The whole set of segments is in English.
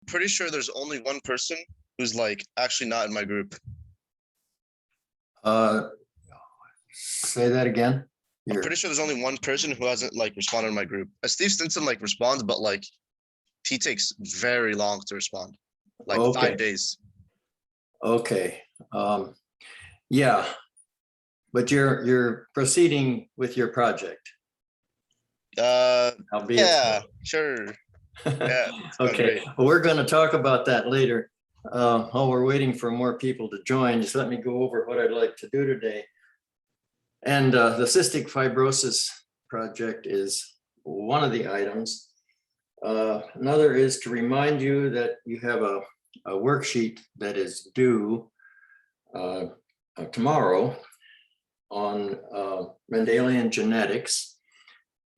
Pretty sure there's only one person who's like actually not in my group. Say that again. I'm pretty sure there's only one person who hasn't like responded in my group. Steve Stinson like responds, but like he takes very long to respond, like Okay. 5 days. Okay. Yeah, but you're proceeding with your project. Albeit Yeah, sure. Yeah, it's going okay, great. well, we're going to talk about that later. While we're waiting for more people to join, just let me go over what I'd like to do today. And the cystic fibrosis project is one of the items. Another is to remind you that you have a worksheet that is due tomorrow on Mendelian genetics.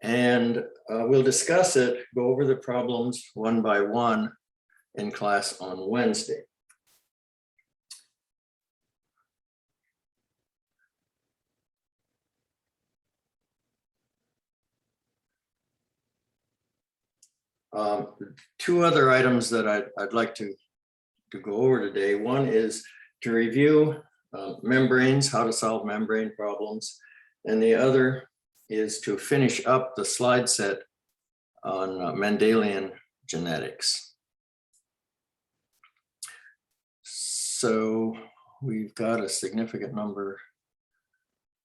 And we'll discuss it, go over the problems one by one in class on Wednesday. Two other items that I'd like to go over today. One is to review membranes, how to solve membrane problems. And the other is to finish up the slide set on Mendelian genetics. So we've got a significant number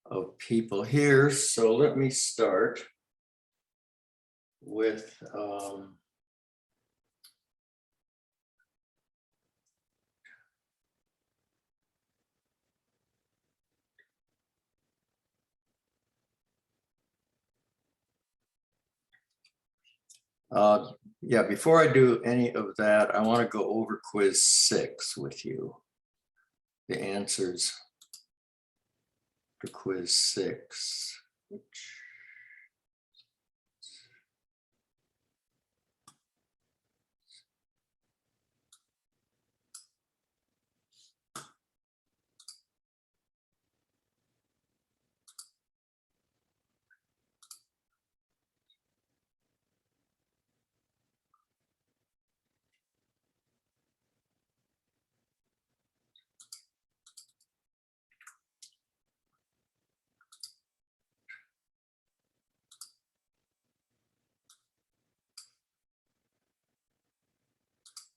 of people here. So let me start with yeah, before I do any of that, I want to go over quiz 6 with you. The answers to quiz 6.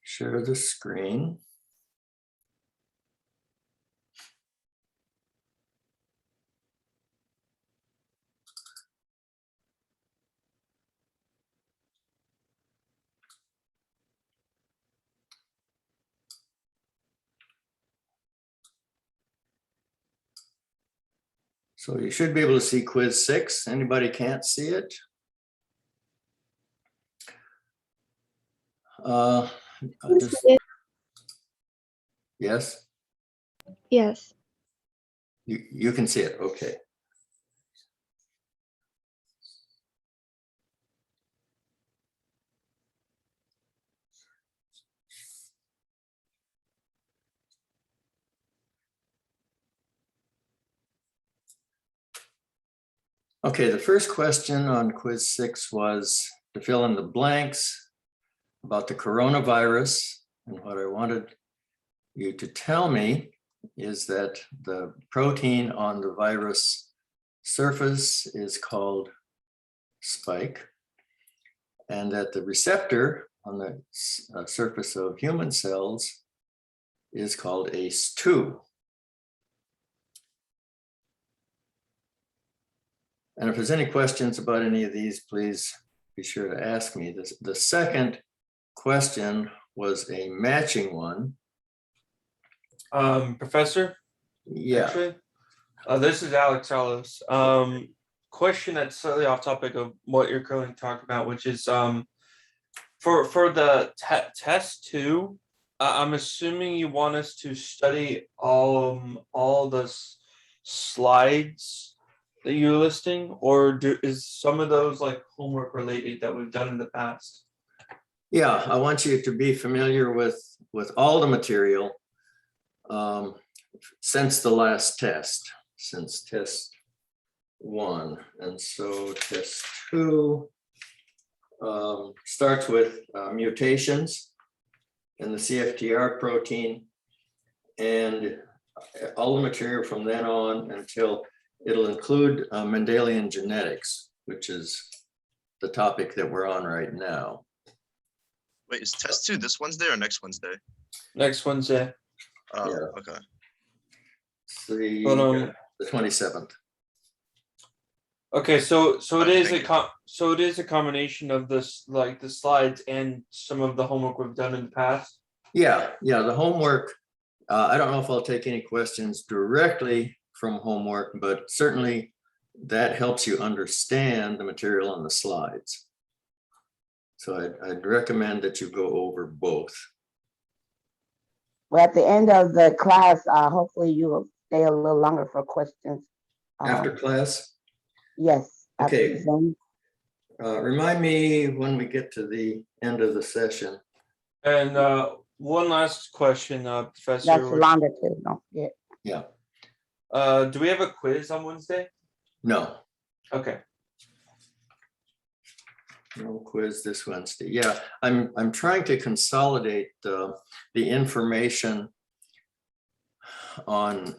Share the screen. So you should be able to see quiz 6. Anybody can't see it? Yes? Yes. You can see it, okay. Okay, the first question on quiz 6 was to fill in the blanks about the coronavirus. And what I wanted you to tell me is that the protein on the virus surface is called spike, and that the receptor on the surface of human cells is called ACE2. And if there's any questions about any of these, please be sure to ask me. The second question was a matching one. Professor? Yeah. Actually, this is Alex Ellis. Question that's slightly off topic of what you're currently talking about, which is for the test 2, I'm assuming you want us to study all the slides that you're listing, or is some of those like homework related that we've done in the past? Yeah, I want you to be familiar with all the material since the last test, since test 1. And so test 2 starts with mutations. and the CFTR protein, and all the material from then on until it'll include Mendelian genetics, which is the topic that we're on right now. Wait, is test 2 this Wednesday or next Wednesday? Next Wednesday. Oh, Yeah. okay. It's But, the 27th. Okay, so it Alright, is thank so it is a combination of this, like the slides and some of the homework we've done in the past. Yeah, the homework. I don't know if I'll take any questions directly from homework, but certainly that helps you understand the material on the slides. So I'd recommend that you go over both. Well, at the end of the class, hopefully you will stay a little longer for questions. After class, Yes. after Okay. Zoom. remind me when we get to the end of the session. And one last question, That's Professor. Yolanda too, don't forget. Yeah, Do we have a quiz on Wednesday? no, Okay. no quiz this Wednesday. Yeah, I'm trying to consolidate the information on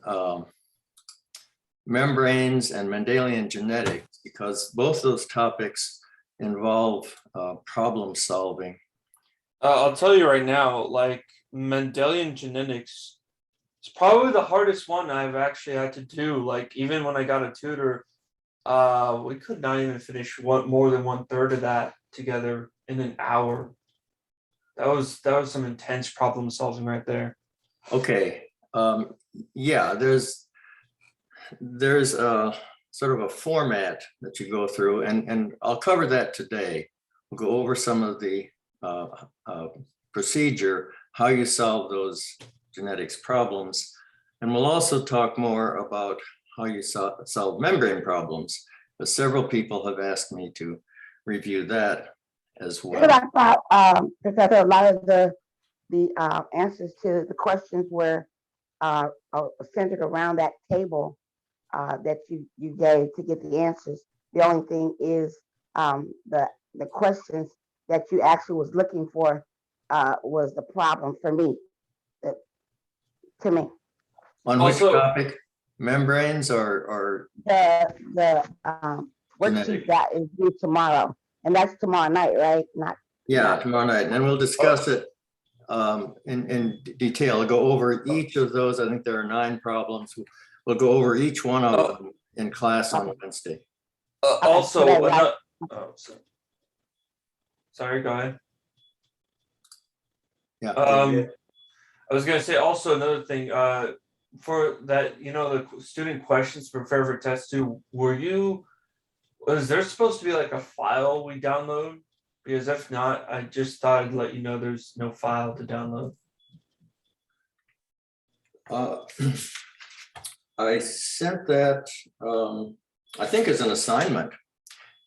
membranes and Mendelian genetics, because both those topics involve problem solving. I'll tell you right now, like Mendelian genetics, it's probably the hardest one I've actually had to do. Like even when I got a tutor, we could not even finish more than 1/3 of that together in an hour. That was some intense problem solving right there. Okay, yeah, there's a sort of a format that you go through, and I'll cover that today. We'll go over some of the procedure, how you solve those genetics problems. And we'll also talk more about how you solve membrane problems, but several people have asked me to review that as But well. I thought, Professor, a lot of the answers to the questions were centered around that table that you gave to get the answers. The only thing is the questions that you actually was looking for was the problem for me. To me, On which Also- topic? Membranes or the worksheet Genetic. that is due tomorrow, and that's tomorrow night, right? Not yeah, tomorrow night, and then we'll discuss it in detail. I'll go over each of those. I think there are 9 problems. We'll go over each one of them in class on Wednesday. Also, today, right? sorry, go ahead. Yeah. I was gonna say also another thing, for that, the student questions prepare for test 2, was there supposed to be like a file we download? Because if not, I just thought I'd let you know there's no file to download. I sent that, I think as an assignment.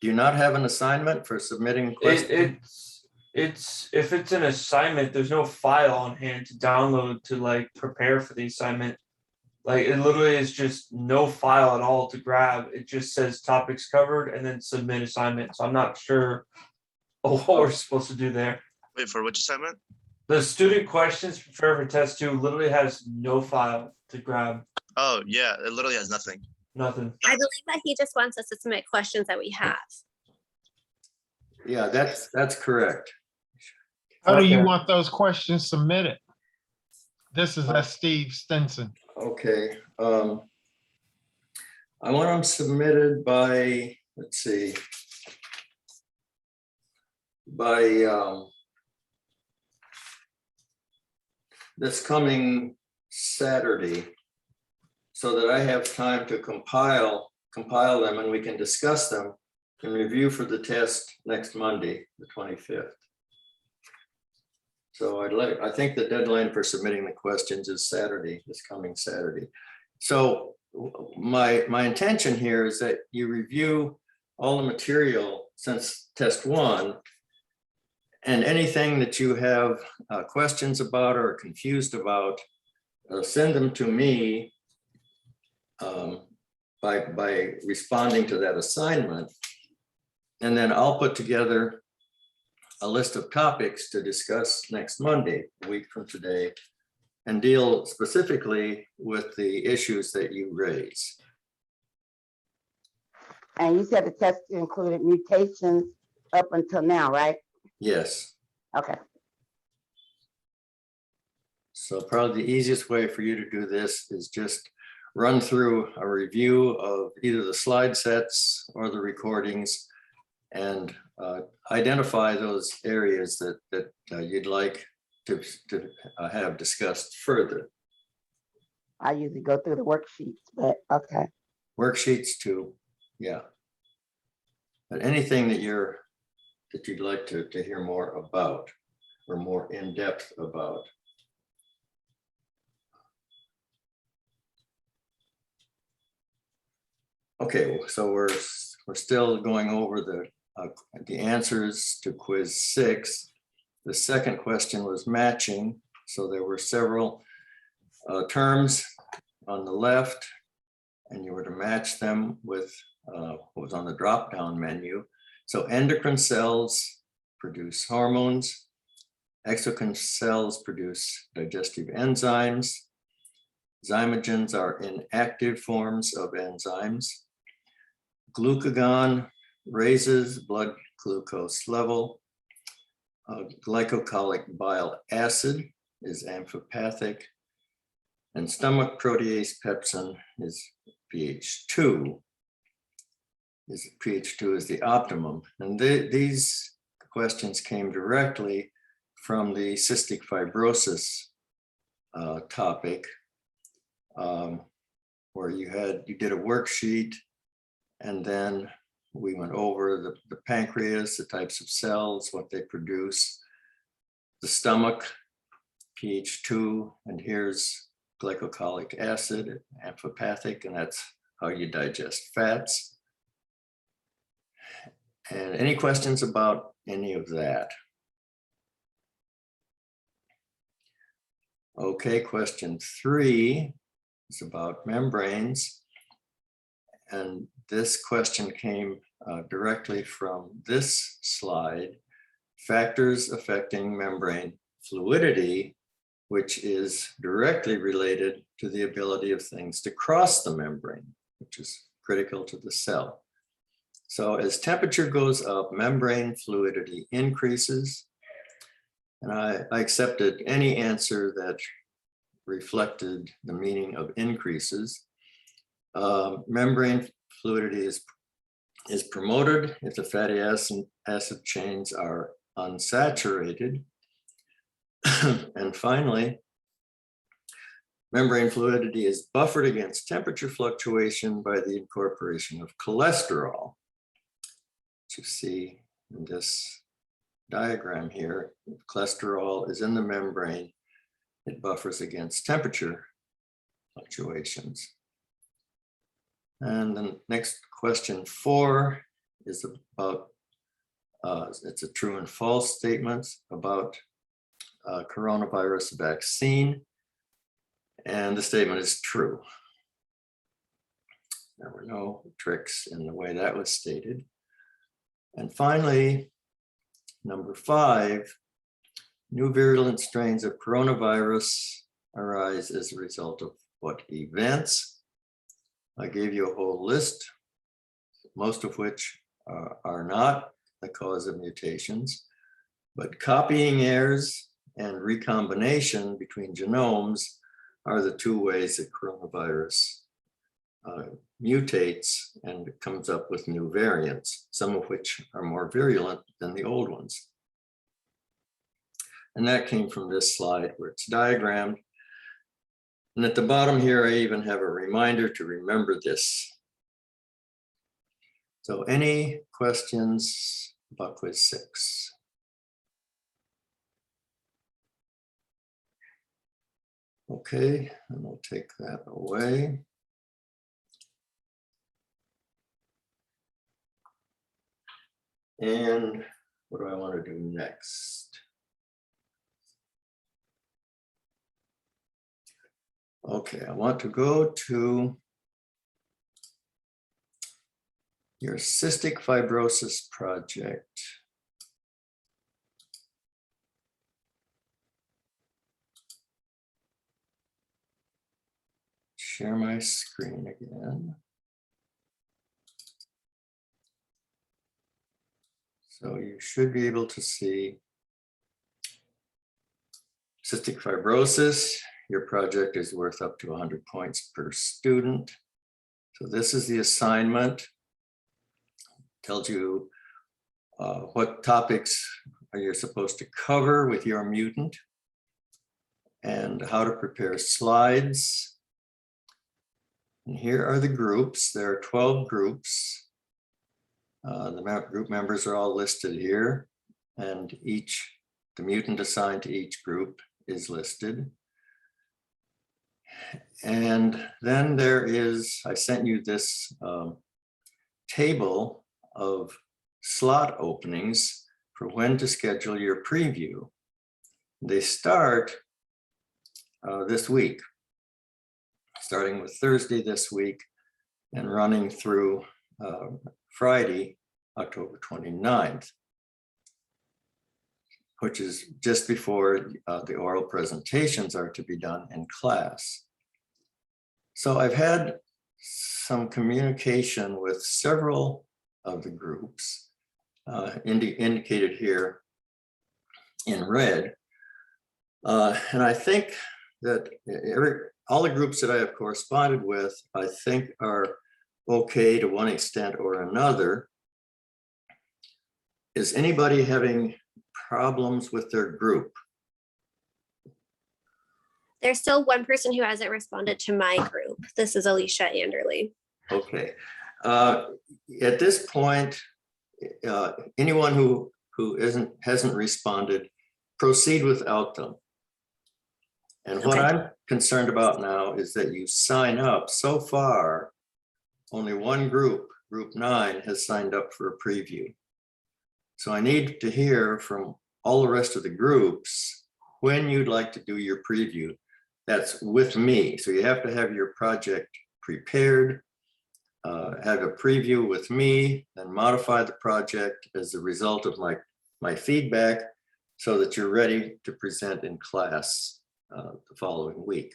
Do you not have an assignment for submitting questions? It's if it's an assignment, there's no file on hand to download to like prepare for the assignment. Like it literally is just no file at all to grab. It just says topics covered and then submit assignment. So I'm not sure what we're supposed to do there. Wait, for which assignment? The student questions prepare for test 2 literally has no file to grab. Oh, yeah, it literally has nothing. Nothing. I believe that he just wants us to submit questions that we have. Yeah, that's correct. How do you Okay. want those questions submitted? This is Steve Stinson. Okay. I want them submitted by, let's see, by this coming Saturday, so that I have time to compile them and we can discuss them and review for the test next Monday, the 25th. So I think the deadline for submitting the questions is Saturday, this coming Saturday. So my intention here is that you review all the material since test 1, and anything that you have questions about or confused about, send them to me by responding to that assignment. And then I'll put together a list of topics to discuss next Monday, a week from today, and deal specifically with the issues that you raise. And you said the test included mutations up until now, right? Yes. Okay. So probably the easiest way for you to do this is just run through a review of either the slide sets or the recordings and identify those areas that you'd like to have discussed further. I usually go through the worksheets, but okay. Worksheets too, yeah. But anything that you'd like to hear more about or more in depth about. Okay, so we're still going over the answers to quiz 6. The second question was matching. So there were several terms on the left, and you were to match them with what was on the drop-down menu. So endocrine cells produce hormones. Exocrine cells produce digestive enzymes. Zymogens are inactive forms of enzymes. Glucagon raises blood glucose level. Glycocholic bile acid is amphipathic. And stomach protease pepsin is pH 2. pH 2 is the optimum. And these questions came directly from the cystic fibrosis topic, where you did a worksheet, and then we went over the pancreas, the types of cells, what they produce, the stomach, pH 2, and here's glycocholic acid, amphipathic, and that's how you digest fats. And any questions about any of that? Okay, question 3 is about membranes. And this question came directly from this slide, factors affecting membrane fluidity, which is directly related to the ability of things to cross the membrane, which is critical to the cell. So as temperature goes up, membrane fluidity increases. And I accepted any answer that reflected the meaning of increases. Membrane fluidity is promoted if the fatty acid chains are unsaturated. And finally, membrane fluidity is buffered against temperature fluctuation by the incorporation of cholesterol. As you see in this diagram here, if cholesterol is in the membrane, it buffers against temperature fluctuations. And the next question 4 is about, it's a true and false statement about coronavirus vaccine. And the statement is true. There were no tricks in the way that was stated. And finally, number 5, new virulent strains of coronavirus arise as a result of what events? I gave you a whole list, most of which are not the cause of mutations, but copying errors and recombination between genomes are the 2 ways that coronavirus mutates and comes up with new variants, some of which are more virulent than the old ones. And that came from this slide where it's diagrammed. And at the bottom here, I even have a reminder to remember this. So any questions about quiz 6? Okay, and we'll take that away. And what do I want to do next? Okay, I want to go to your cystic fibrosis project. share my screen again. So you should be able to see cystic fibrosis. Your project is worth up to 100 points per student. So this is the assignment. Tells you what topics are you supposed to cover with your mutant and how to prepare slides. And here are the groups. There are 12 groups. The group members are all listed here, and the mutant assigned to each group is listed. And then there is, I sent you this table of slot openings for when to schedule your preview. They start this week, starting with Thursday this week and running through Friday, October 29th, which is just before the oral presentations are to be done in class. So I've had some communication with several of the groups indicated here in red. And I think that all the groups that I have corresponded with, I think are okay to one extent or another. Is anybody having problems with their group? There's still one person who hasn't responded to my group. This is Alicia Anderley. Okay. At this point, anyone who hasn't responded, proceed without them. And what Okay. I'm concerned about now is that you sign up. So far, only one group, group 9, has signed up for a preview. So I need to hear from all the rest of the groups when you'd like to do your preview. That's with me. So you have to have your project prepared, have a preview with me, and modify the project as a result of my feedback so that you're ready to present in class the following week.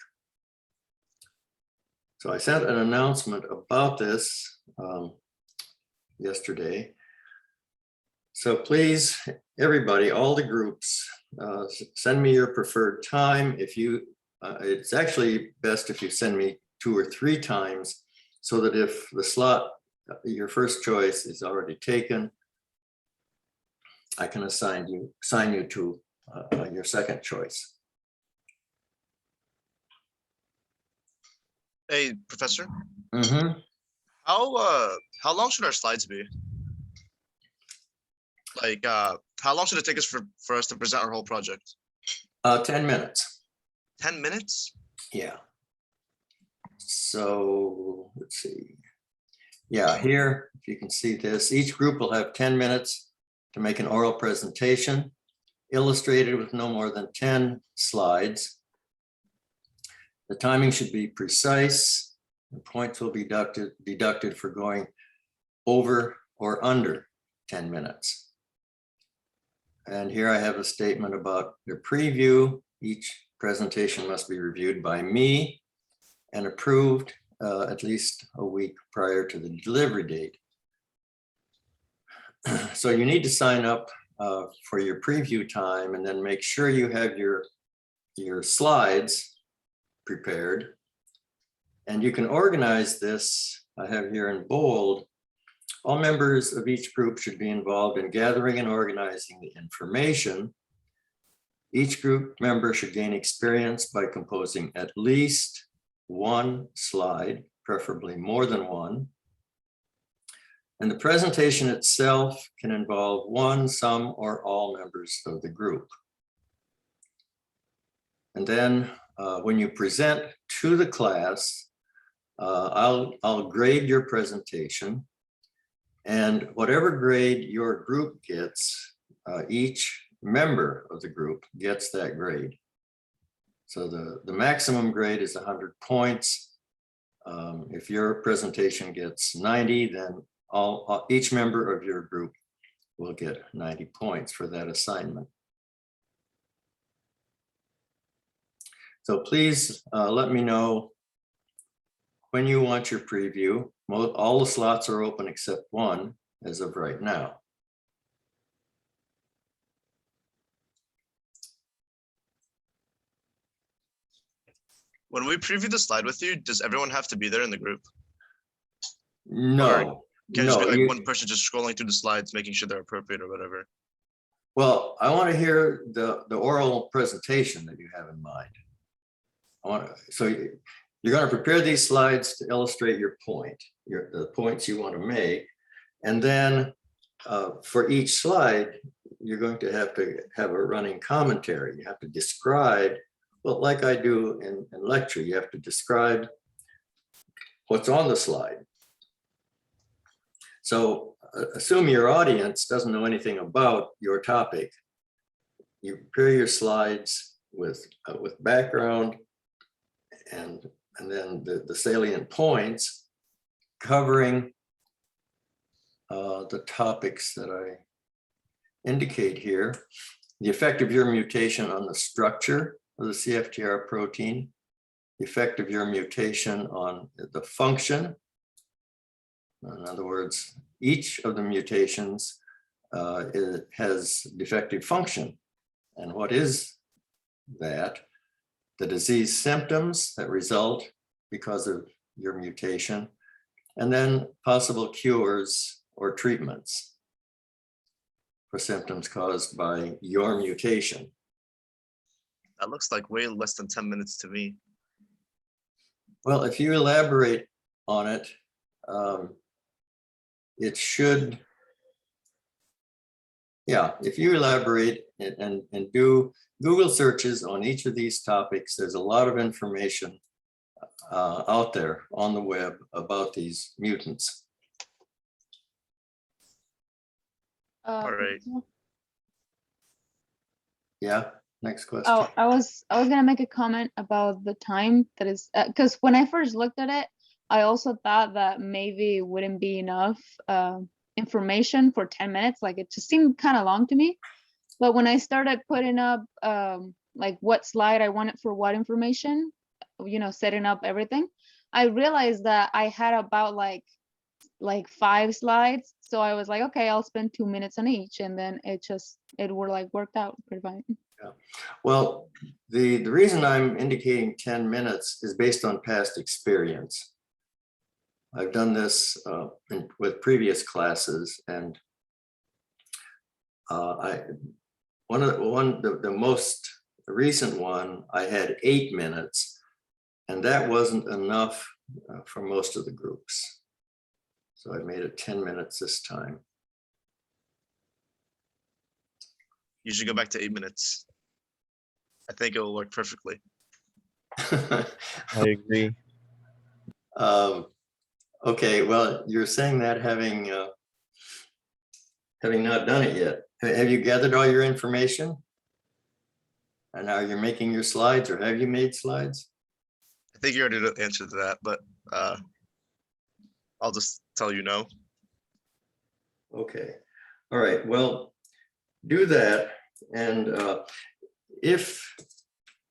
So I sent an announcement about this yesterday. So please, everybody, all the groups, send me your preferred time. If you, it's actually best if you send me 2 or 3 times, so that if the slot, your first choice, is already taken, I can assign you to your second choice. Hey, Professor, Mm-hmm. how long should our slides be? Like, how long should it take us for us to present our whole project? 10 minutes. 10 minutes? Yeah. So let's see. Yeah, here, if you can see this, each group will have 10 minutes to make an oral presentation, illustrated with no more than 10 slides. The timing should be precise. The points will be deducted for going over or under 10 minutes. And here I have a statement about the preview. Each presentation must be reviewed by me and approved at least a week prior to the delivery date. So you need to sign up for your preview time, and then make sure you have your slides prepared. And you can organize this, I have here in bold, all members of each group should be involved in gathering and organizing the information. Each group member should gain experience by composing at least 1 slide, preferably more than 1. And the presentation itself can involve one, some, or all members of the group. And then when you present to the class, I'll grade your presentation, and whatever grade your group gets, each member of the group gets that grade. So the maximum grade is 100 points. If your presentation gets 90, then each member of your group will get 90 points for that assignment. So please let me know when you want your preview. All the slots are open except one as of right now. When we preview the slide with you, does everyone have to be there in the group? No, Can it just be no. like one person just scrolling through the slides, making sure they're appropriate or whatever? Well, I want to hear the oral presentation that you have in mind. So you're going to prepare these slides to illustrate your point, the points you want to make. And then for each slide, you're going to have a running commentary. You have to describe, well, like I do in lecture, you have to describe what's on the slide. So assume your audience doesn't know anything about your topic. You prepare your slides with background and then the salient points covering the topics that I indicate here. The effect of your mutation on the structure of the CFTR protein, the effect of your mutation on the function. In other words, each of the mutations has defective function. And what is that? The disease symptoms that result because of your mutation, and then possible cures or treatments for symptoms caused by your mutation. That looks like way less than 10 minutes to me. Well, if you elaborate on it, it should, yeah, if you elaborate and do Google searches on each of these topics, there's a lot of information out there on the web about these mutants. All right. Yeah, next question. Oh, I was gonna make a comment about the time that is, because when I first looked at it, I also thought that maybe it wouldn't be enough information for 10 minutes. Like it just seemed kind of long to me. But when I started putting up like what slide I wanted for what information, you know, setting up everything, I realized that I had about like 5 slides. So I was like, okay, I'll spend 2 minutes on each, and then it were like worked out pretty fine. Yeah. Well, the reason I'm indicating 10 minutes is based on past experience. I've done this with previous classes, and the most recent one, I had 8 minutes, and that wasn't enough for most of the groups. So I made it 10 minutes this time. You should go back to 8 minutes. I think it will work perfectly. I agree. Okay, well, you're saying that having not done it yet. Have you gathered all your information? And now you're making your slides, or have you made slides? I think you already answered that, but I'll just tell you no. Okay, all right, well, do that. And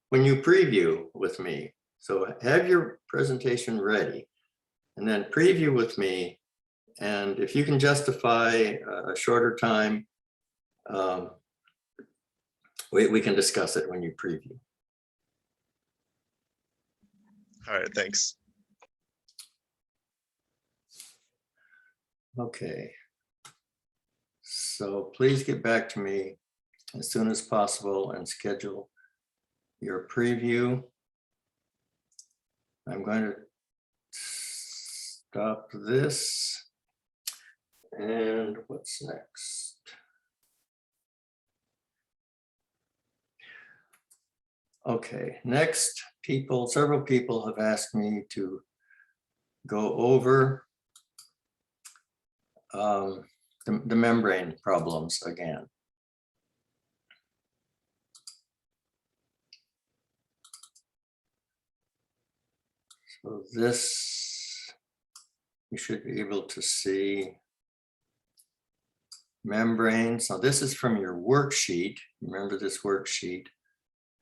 when you preview with me, so have your presentation ready and then preview with me. And if you can justify a shorter time, we can discuss it when you preview. All right, thanks. Okay. So please get back to me as soon as possible and schedule your preview. I'm going to stop this. And what's next? Okay, next, several people have asked me to go over the membrane problems again. So this, you should be able to see membranes. Now this is from your worksheet. Remember this worksheet.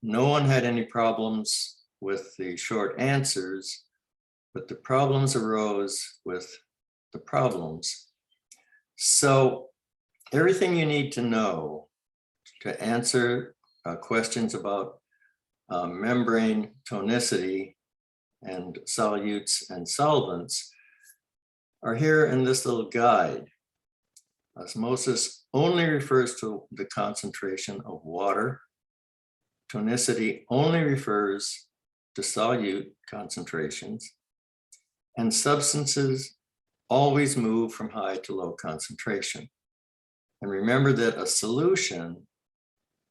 No one had any problems with the short answers, but the problems arose with the problems. So everything you need to know to answer questions about membrane tonicity and solutes and solvents are here in this little guide. Osmosis only refers to the concentration of water. Tonicity only refers to solute concentrations. And substances always move from high to low concentration. And remember that a solution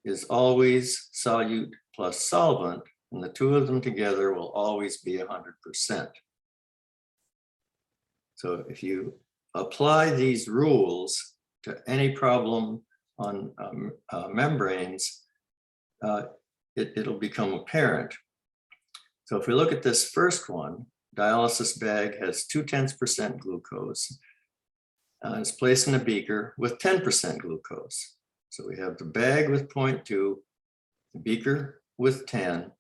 is always solute plus solvent, and the two of them together will always be 100%. So if you apply these rules to any problem on membranes, it'll become apparent. So if we look at this first one, dialysis bag has 0.2% glucose. It's placed in a beaker with 10% glucose. So we have the bag with 0.2, the beaker with 10.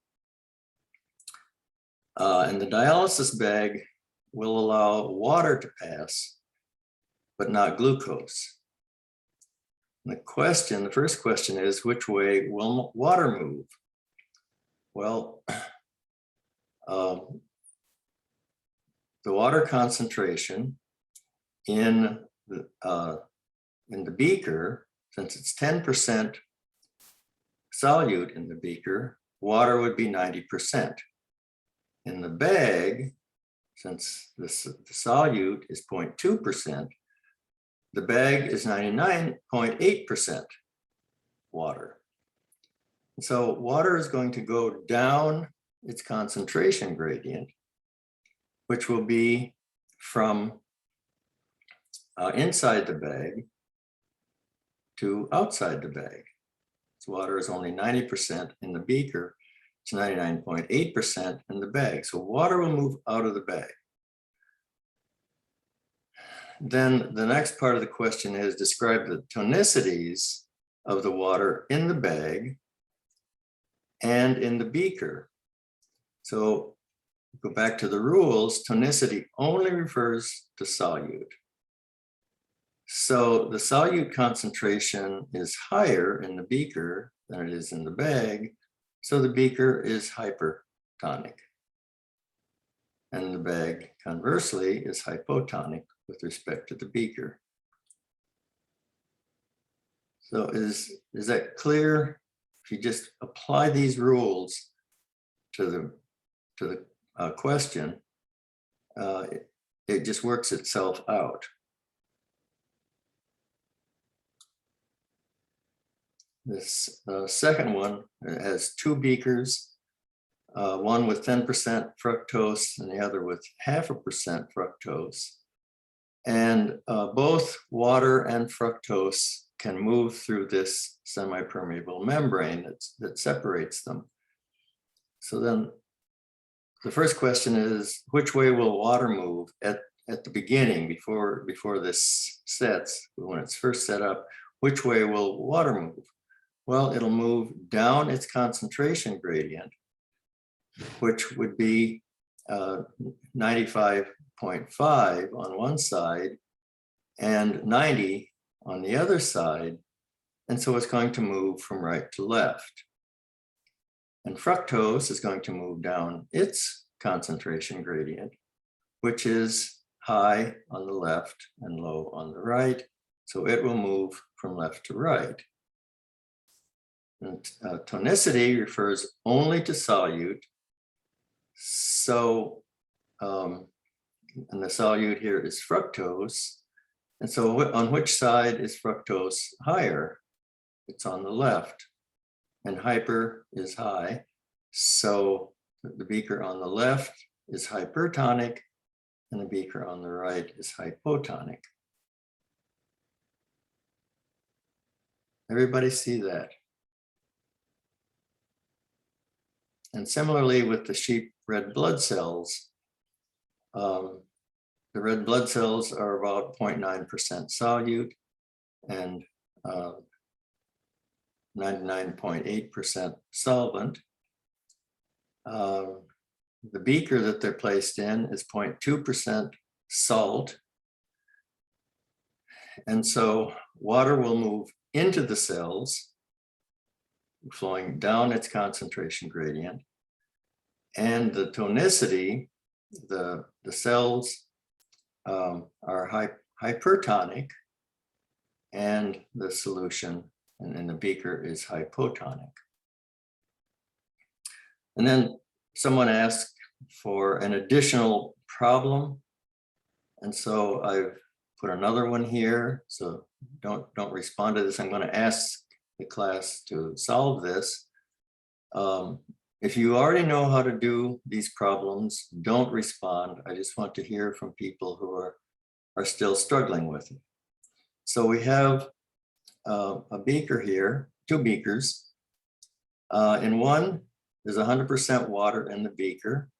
And the dialysis bag will allow water to pass, but not glucose. And the first question is, which way will water move? Well, the water concentration in the beaker, since it's 10% solute in the beaker, water would be 90%. In the bag, since the solute is 0.2%, the bag is 99.8% water. So water is going to go down its concentration gradient, which will be from inside the bag to outside the bag. So water is only 90% in the beaker, it's 99.8% in the bag. So water will move out of the bag. Then the next part of the question is, describe the tonicities of the water in the bag and in the beaker. So go back to the rules, tonicity only refers to solute. So the solute concentration is higher in the beaker than it is in the bag. So the beaker is hypertonic. And the bag, conversely, is hypotonic with respect to the beaker. So is that clear? If you just apply these rules to the question, it just works itself out. This second one has two beakers, one with 10% fructose and the other with 0.5% fructose. And both water and fructose can move through this semi-permeable membrane that separates them. So then the first question is, which way will water move at the beginning before this sets, when it's first set up, which way will water move? Well, it'll move down its concentration gradient, which would be 95.5 on one side and 90 on the other side. And so it's going to move from right to left. And fructose is going to move down its concentration gradient, which is high on the left and low on the right. So it will move from left to right. And tonicity refers only to solute. So, and the solute here is fructose. And so on which side is fructose higher? It's on the left. And hyper is high. So the beaker on the left is hypertonic and the beaker on the right is hypotonic. Everybody see that? And similarly with the sheep red blood cells, the red blood cells are about 0.9% solute and 99.8% solvent. the beaker that they're placed in is 0.2% salt. And so water will move into the cells, flowing down its concentration gradient. And the tonicity, the cells are hypertonic, and the solution in the beaker is hypotonic. And then someone asked for an additional problem. And so I've put another one here. So don't respond to this. I'm going to ask the class to solve this. If you already know how to do these problems, don't respond. I just want to hear from people who are still struggling with it. So we have a beaker here, two beakers. In one, there's 100% water in the beaker.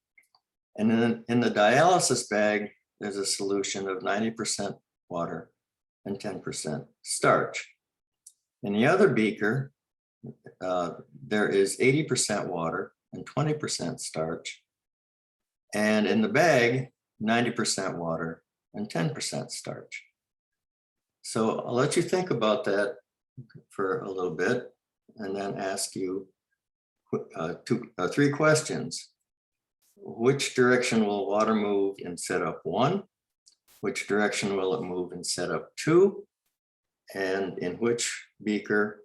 And then in the dialysis bag, there's a solution of 90% water and 10% starch. In the other beaker, there is 80% water and 20% starch. And in the bag, 90% water and 10% starch. So I'll let you think about that for a little bit and then ask you three questions. Which direction will water move in setup 1? Which direction will it move in setup 2? And in which beaker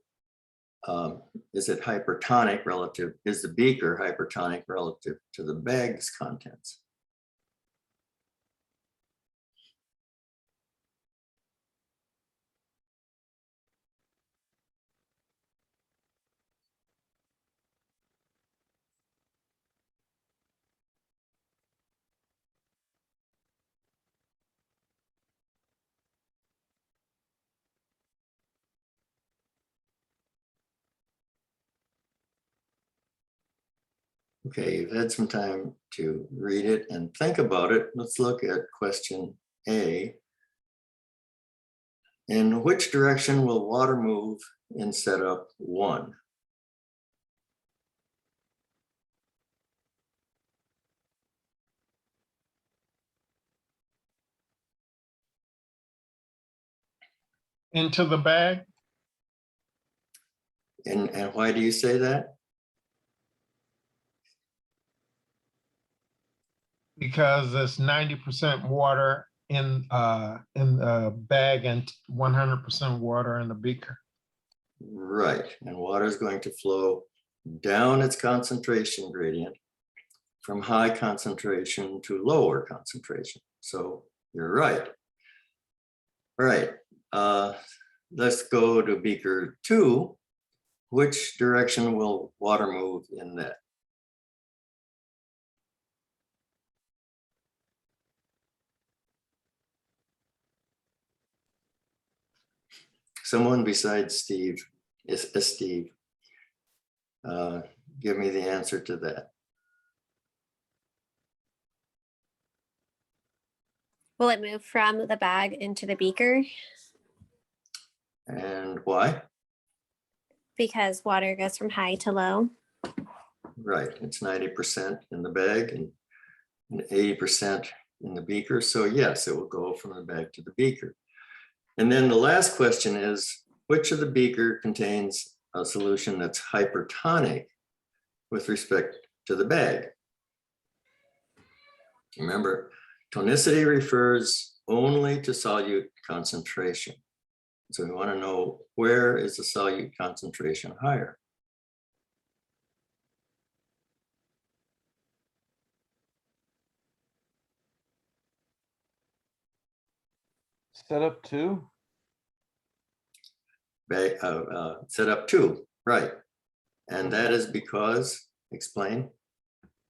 is it hypertonic relative, is the beaker hypertonic relative to the bag's contents? Okay, you've had some time to read it and think about it. Let's look at question A. In which direction will water move in setup 1? Into the bag, And why do you say that? because there's 90% water in the bag and 100% water in the beaker. Right, and water is going to flow down its concentration gradient from high concentration to lower concentration. So you're right. All right, let's go to beaker 2. Which direction will water move in that? Someone besides Steve, is Steve, give me the answer to that. Will it move from the bag into the beaker? And why? Because water goes from high to low. Right, it's 90% in the bag and 80% in the beaker. So yes, it will go from the bag to the beaker. And then the last question is, which of the beaker contains a solution that's hypertonic with respect to the bag? Remember, tonicity refers only to solute concentration. So we want to know, where is the solute concentration higher? Setup 2. Setup 2, right. And that is because, explain.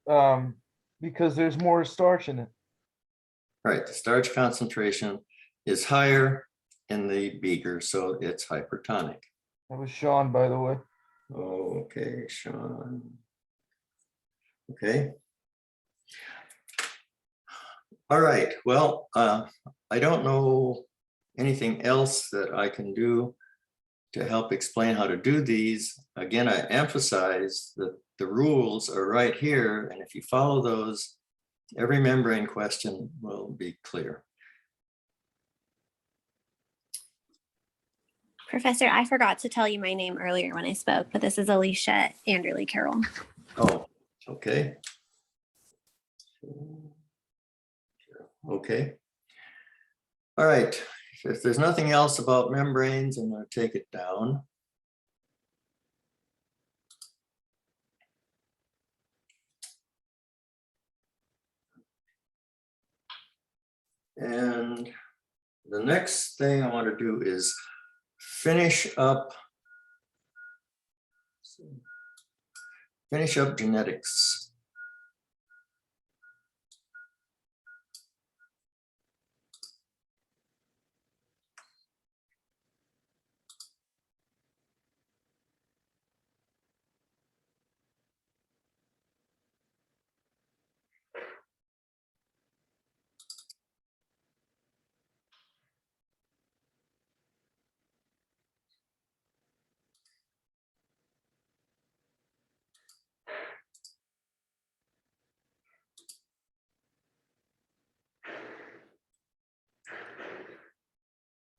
Because there's more starch in it. Right, the starch concentration is higher in the beaker, so it's hypertonic. That was Sean, by the way. Okay, Sean. Okay. All right, well, I don't know anything else that I can do to help explain how to do these. Again, I emphasize that the rules are right here, and if you follow those, every membrane question will be clear. Professor, I forgot to tell you my name earlier when I spoke, but this is Alicia Anderley Carroll. Oh, okay. Okay. All right. If there's nothing else about membranes, I'm going to take it down. And the next thing I want to do is finish up genetics.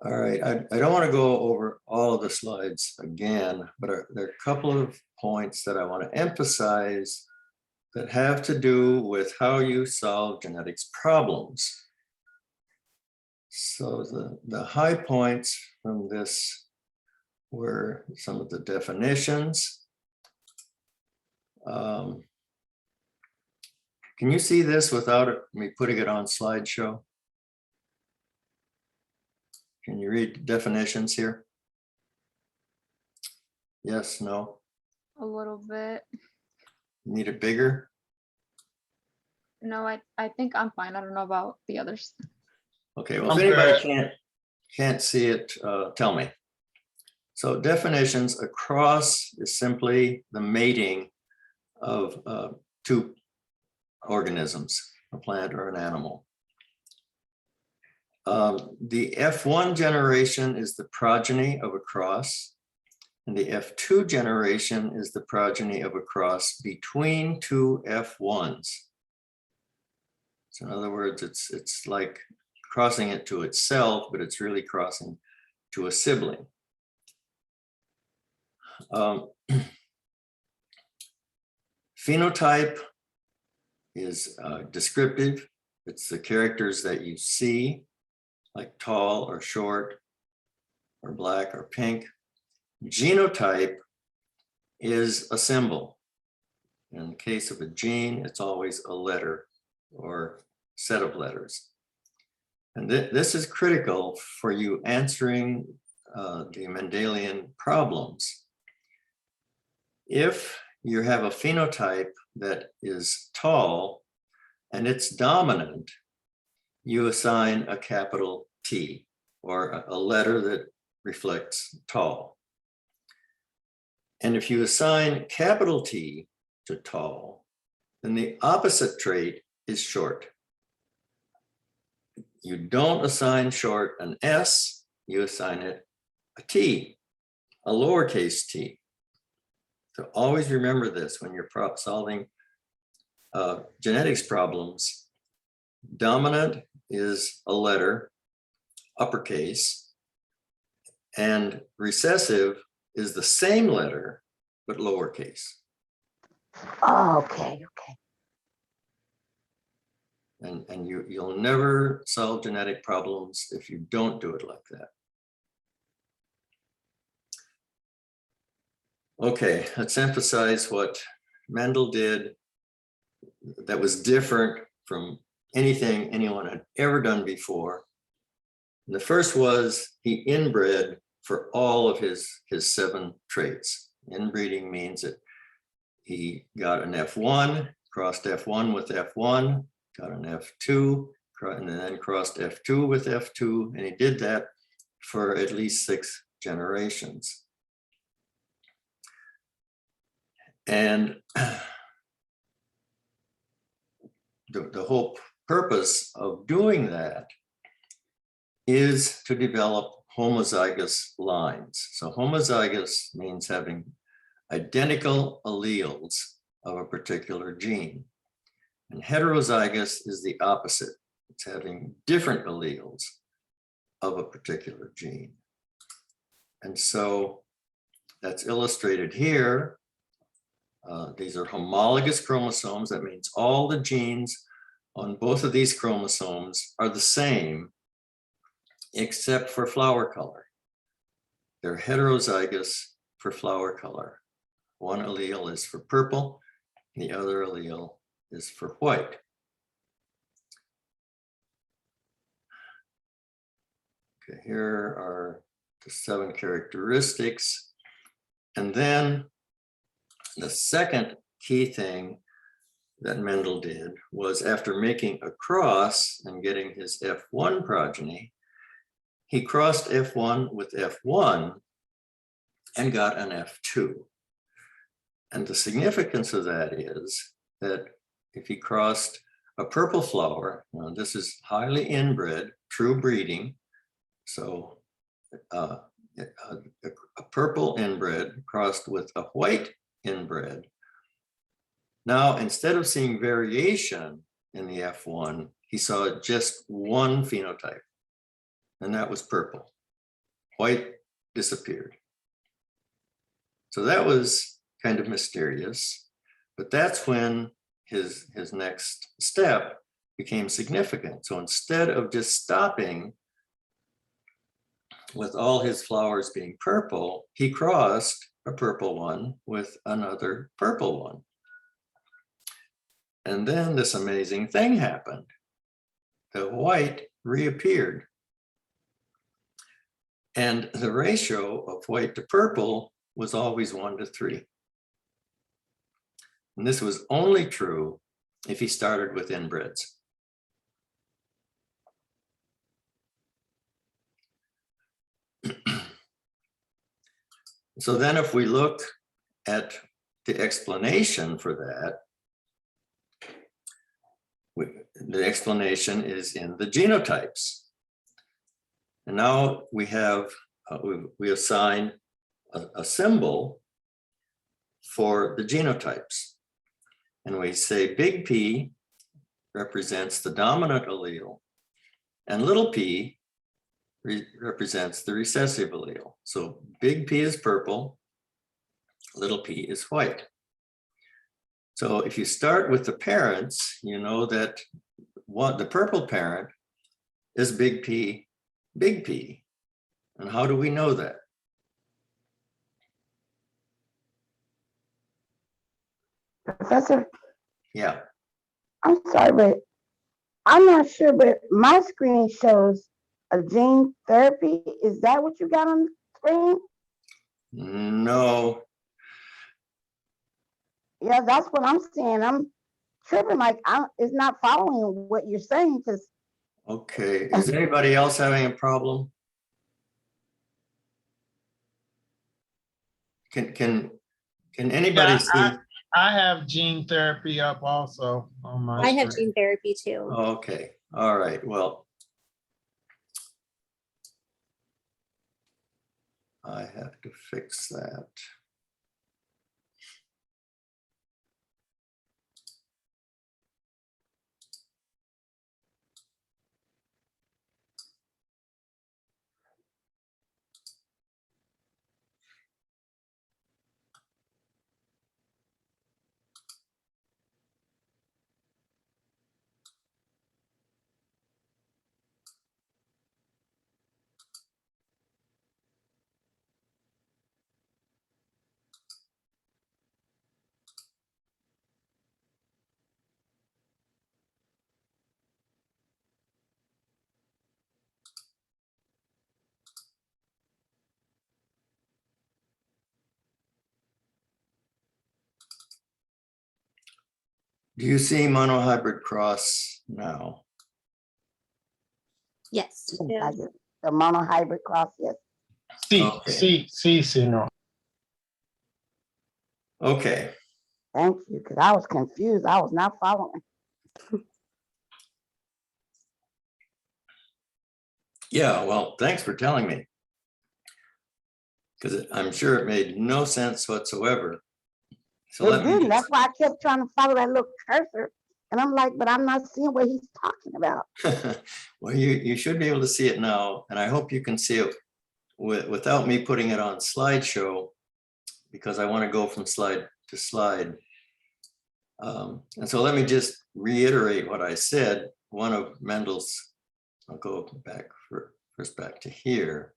All right, I don't want to go over all of the slides again, but there are a couple of points that I want to emphasize that have to do with how you solve genetics problems. So the high points from this were some of the definitions. Can you see this without me putting it on slideshow? Can you read definitions here? Yes, no? A little bit. Need it bigger? No, I think I'm fine. I don't know about the others. Okay, well, if I'm anybody good. can't see it, tell me. So definitions, a cross is simply the mating of two organisms, a plant or an animal. The F1 generation is the progeny of a cross, and the F2 generation is the progeny of a cross between two F1s. So in other words, it's like crossing it to itself, but it's really crossing to a sibling. Phenotype is descriptive. It's the characters that you see, like tall or short, or black or pink. Genotype is a symbol. In the case of a gene, it's always a letter or set of letters. And this is critical for you answering the Mendelian problems. If you have a phenotype that is tall and it's dominant, you assign a capital T, or a letter that reflects tall. And if you assign capital T to tall, then the opposite trait is short. You don't assign short an S, you assign it a T, a lowercase t. So always remember this when you're solving genetics problems. Dominant is a letter, uppercase, and recessive is the same letter, but lowercase. Oh, okay, okay. And you'll never solve genetic problems if you don't do it like that. Okay, let's emphasize what Mendel did that was different from anything anyone had ever done before. And the first was he inbred for all of his 7 traits. Inbreeding means that he got an F1, crossed F1 with F1, got an F2, and then crossed F2 with F2, and he did that for at least 6 generations. And the whole purpose of doing that is to develop homozygous lines. So homozygous means having identical alleles of a particular gene. And heterozygous is the opposite. It's having different alleles of a particular gene. And so that's illustrated here. These are homologous chromosomes. That means all the genes on both of these chromosomes are the same, except for flower color. They're heterozygous for flower color. One allele is for purple, the other allele is for white. Okay, here are the 7 characteristics. And then the second key thing that Mendel did was, after making a cross and getting his F1 progeny, he crossed F1 with F1 and got an F2. And the significance of that is that if he crossed a purple flower, now this is highly inbred, true breeding. So a purple inbred crossed with a white inbred. Now, instead of seeing variation in the F1, he saw just one phenotype, and that was purple. White disappeared. So that was kind of mysterious, but that's when his next step became significant. So instead of just stopping with all his flowers being purple, he crossed a purple one with another purple one. And then this amazing thing happened. The white reappeared. And the ratio of white to purple was always 1:3. And this was only true if he started with inbreds. So then if we look at the explanation for that, the explanation is in the genotypes. And now we have, we assign a symbol for the genotypes. And we say big P represents the dominant allele, and little p represents the recessive allele. So big P is purple, little p is white. So if you start with the parents, you know that the purple parent is big P, big P. And how do we know that? Professor, Yeah. I'm sorry, but I'm not sure, but my screen shows a gene therapy. Is that what you got on the screen? No. Yeah, that's what I'm seeing. I'm tripping, like it's not following what you're saying, because Okay. Is anybody else having a problem? Can anybody Yeah, see? I have gene therapy up also on my I have screen. gene therapy too. Okay. All right. Well, I have to fix that. Do you see monohybrid cross now? Yes. I just, the monohybrid cross, yes. C syndrome. Okay. Thank you, because I was confused. I was not following. Yeah, well, thanks for telling me. Because I'm sure it made no sense whatsoever. So It let me didn't. That's why I kept trying to follow that little cursor. And I'm like, but I'm not seeing what he's talking about. well, you should be able to see it now, and I hope you can see it without me putting it on slideshow, because I want to go from slide to slide. And so let me just reiterate what I said. One of Mendel's, I'll go back first back to here.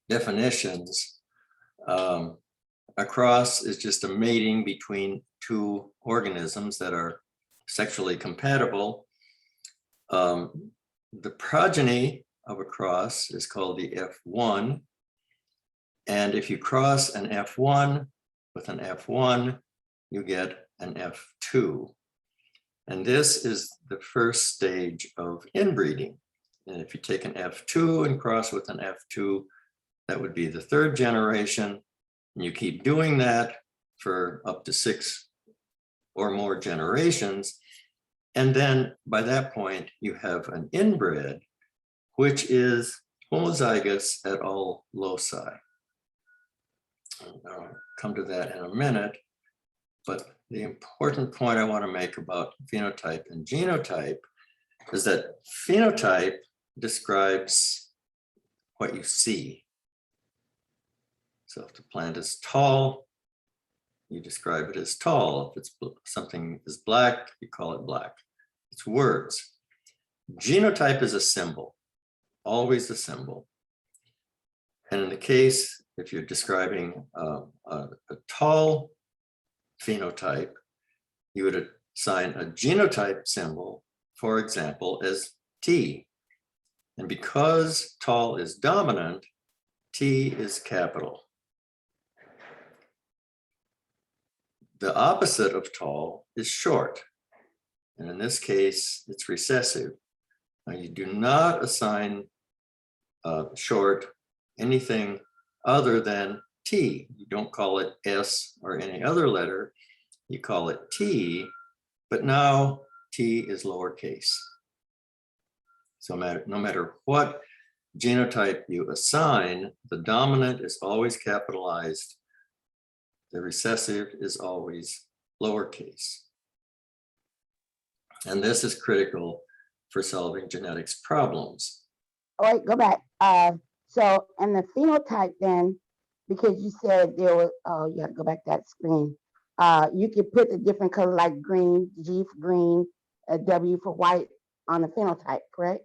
Definitions. A cross is just a mating between two organisms that are sexually compatible. The progeny of a cross is called the F1. And if you cross an F1 with an F1, you get an F2. And this is the first stage of inbreeding. And if you take an F2 and cross with an F2, that would be the third generation. And you keep doing that for up to 6 or more generations. And then by that point, you have an inbred, which is homozygous at all loci. I'll come to that in a minute. But the important point I want to make about phenotype and genotype is that phenotype describes what you see. So if the plant is tall, you describe it as tall. If it's something is black, you call it black. It's words. Genotype is a symbol, always a symbol. And in the case, if you're describing a tall phenotype, you would assign a genotype symbol, for example, as T. And because tall is dominant, T is capital. The opposite of tall is short. And in this case, it's recessive. Now you do not assign short anything other than T. You don't call it S or any other letter. You call it T, but now T is lowercase. So no matter what genotype you assign, the dominant is always capitalized. The recessive is always lowercase. And this is critical for solving genetics problems. Oh, wait, go back. So, and the phenotype then, because you said there was, oh, you have to go back to that screen. You could put the different color like green, G for green, W for white on the phenotype, correct?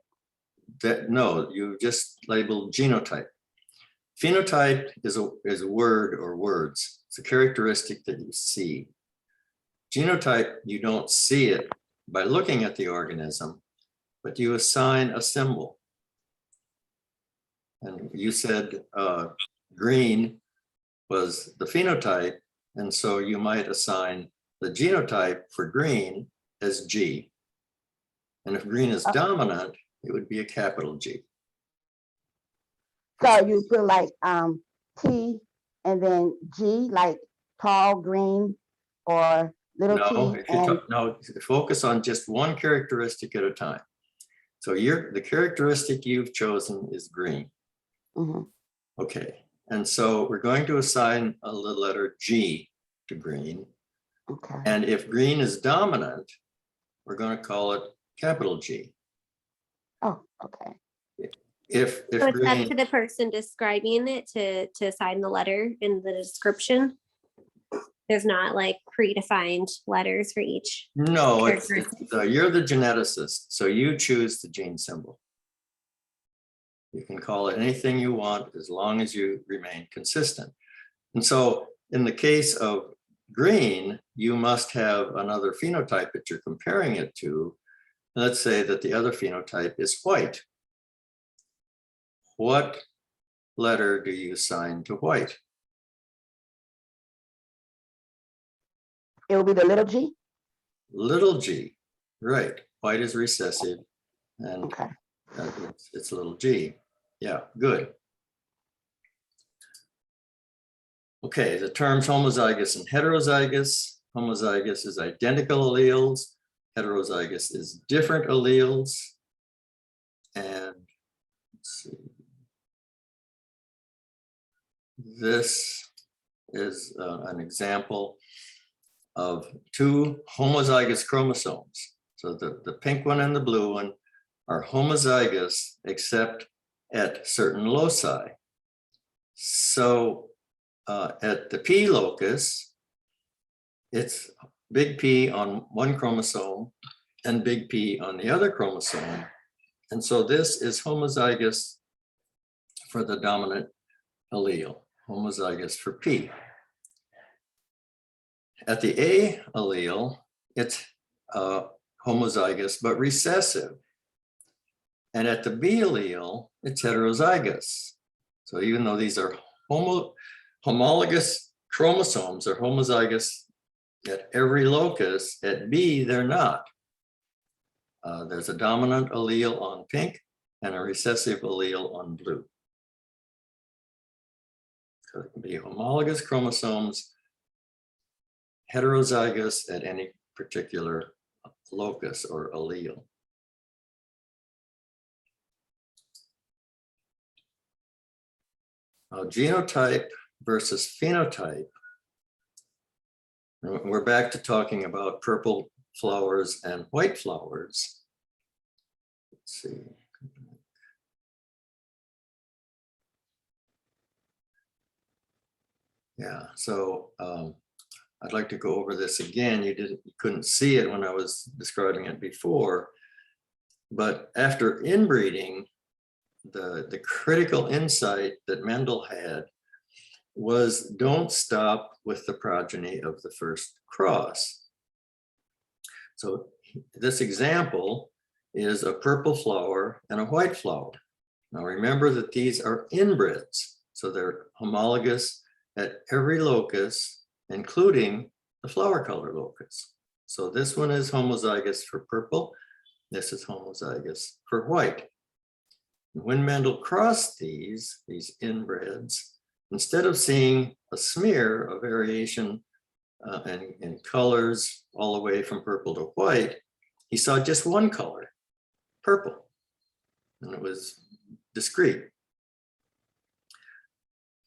No, you just labeled genotype. Phenotype is a word or words. It's a characteristic that you see. Genotype, you don't see it by looking at the organism, but you assign a symbol. And you said green was the phenotype, and so you might assign the genotype for green as G. And if green is dominant, it would be a capital G. So you feel like T and then G, like tall, green, or little No, t. if you no, focus on just one characteristic at a time. So the characteristic you've chosen is green. Mhm. Okay, and so we're going to assign a letter G to green. Okay. And if green is dominant, we're going to call it capital G. Oh, okay. If So it's up green, to the person describing it to assign the letter in the description. There's not like predefined letters for each. no, characteristic. you're the geneticist, so you choose the gene symbol. You can call it anything you want as long as you remain consistent. And so in the case of green, you must have another phenotype that you're comparing it to. Let's say that the other phenotype is white. What letter do you assign to white? It will be the little g? Little g, right. White is recessive and Okay. it's little g. Yeah, good. Okay, the terms homozygous and heterozygous. Homozygous is identical alleles. Heterozygous is different alleles. And let's see. this is an example of two homozygous chromosomes. So the pink one and the blue one are homozygous except at certain loci. So at the P locus, it's big P on one chromosome and big P on the other chromosome. And so this is homozygous for the dominant allele, homozygous for P. At the A allele, it's homozygous but recessive. And at the B allele, it's heterozygous. So even though these are homologous chromosomes, are homozygous at every locus, at B, they're not. There's a dominant allele on pink and a recessive allele on blue. So it can be homologous chromosomes, heterozygous at any particular locus or allele. Genotype versus phenotype. We're back to talking about purple flowers and white flowers. Let's see. Yeah, so I'd like to go over this again. You couldn't see it when I was describing it before, but after inbreeding, the critical insight that Mendel had was don't stop with the progeny of the first cross. So this example is a purple flower and a white flower. Now remember that these are inbreds, so they're homologous at every locus, including the flower color locus. So this one is homozygous for purple, this is homozygous for white. When Mendel crossed these inbreds, instead of seeing a smear of variation in colors all the way from purple to white, he saw just one color, purple, and it was discrete.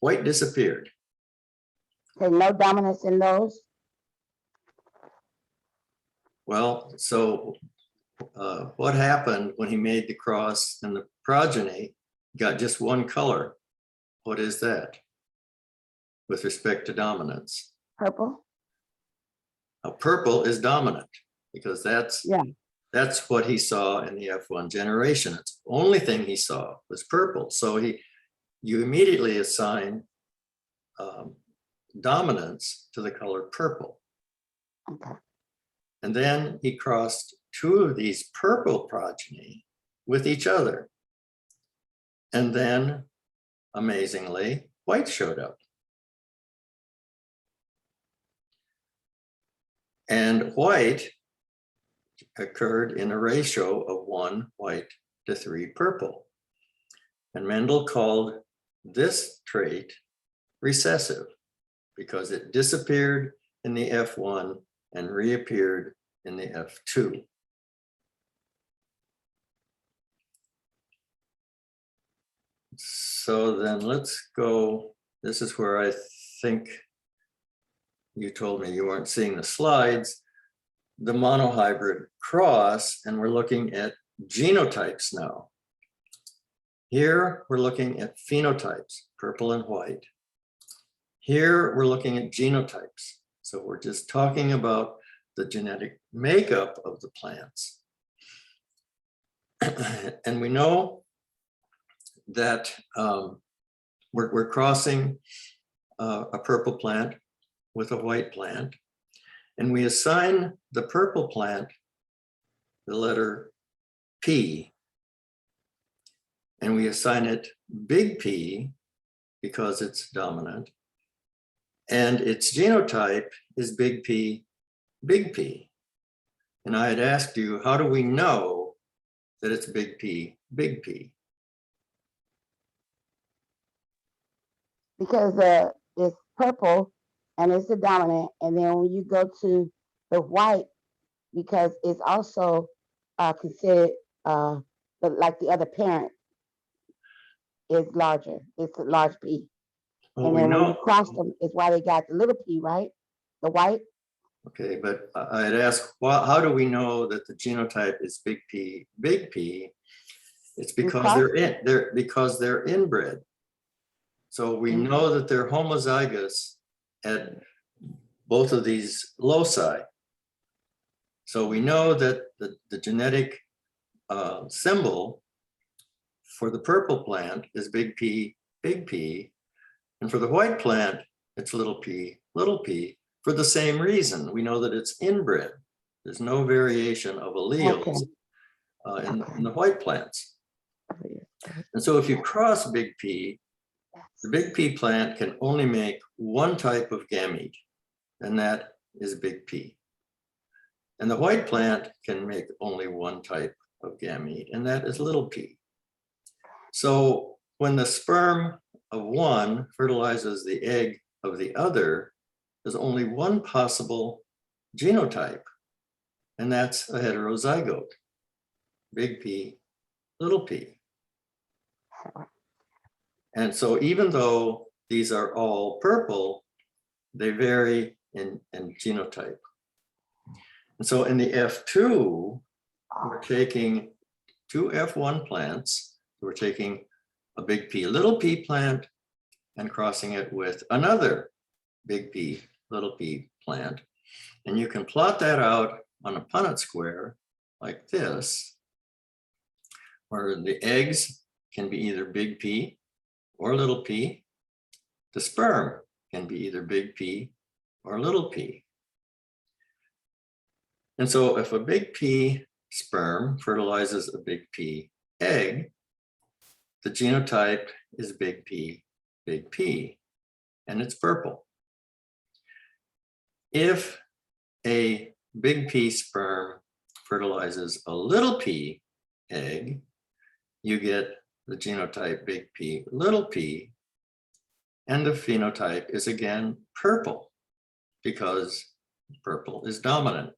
White disappeared. Okay, no dominance in those? Well, so what happened when he made the cross and the progeny got just one color? What is that with respect to dominance? Purple? Purple is dominant because that's Yeah. that's what he saw in the F1 generation. It's the only thing he saw was purple. So you immediately assign dominance to the color purple. Okay. And then he crossed two of these purple progeny with each other. And then, amazingly, white showed up. And white occurred in a ratio of 1 white to 3 purple. And Mendel called this trait recessive because it disappeared in the F1 and reappeared in the F2. So then let's go, this is where I think you told me you weren't seeing the slides, the monohybrid cross, and we're looking at genotypes now. Here we're looking at phenotypes, purple and white. Here we're looking at genotypes. So we're just talking about the genetic makeup of the plants. And we know that we're crossing a purple plant with a white plant, and we assign the purple plant the letter P, and we assign it big P because it's dominant, and its genotype is big P, big P. And I had asked you, how do we know that it's big P, big P? Because it's purple and it's the dominant, and then when you go to the white, because it's also considered like the other parent is larger. It's a large P. Well, And we then when you know, cross them is why they got the little p, right? The white. okay, but I'd ask, well, how do we know that the genotype is big P, big P? It's because cross because they're inbred. So we Mhm. know that they're homozygous at both of these loci. So we know that the genetic symbol for the purple plant is big P, and for the white plant, it's little p, for the same reason. We know that it's inbred. There's no variation of alleles in the white plants. And so if you cross big P, the big P plant can only make one type of gamete, and that is big P. And the white plant can make only one type of gamete, and that is little p. So when the sperm of one fertilizes the egg of the other, there's only one possible genotype, and that's a heterozygote, big P, little p. And so even though these are all purple, they vary in genotype. And so in the F2, we're taking two F1 plants. We're taking a big P, little p plant and crossing it with another big P, little p plant. And you can plot that out on a Punnett square like this, where the eggs can be either big P or little p. The sperm can be either big P or little p. And so if a big P sperm fertilizes a big P egg, the genotype is big P, and it's purple. If a big P sperm fertilizes a little p egg, you get the genotype big P, little p, and the phenotype is again purple because purple is dominant.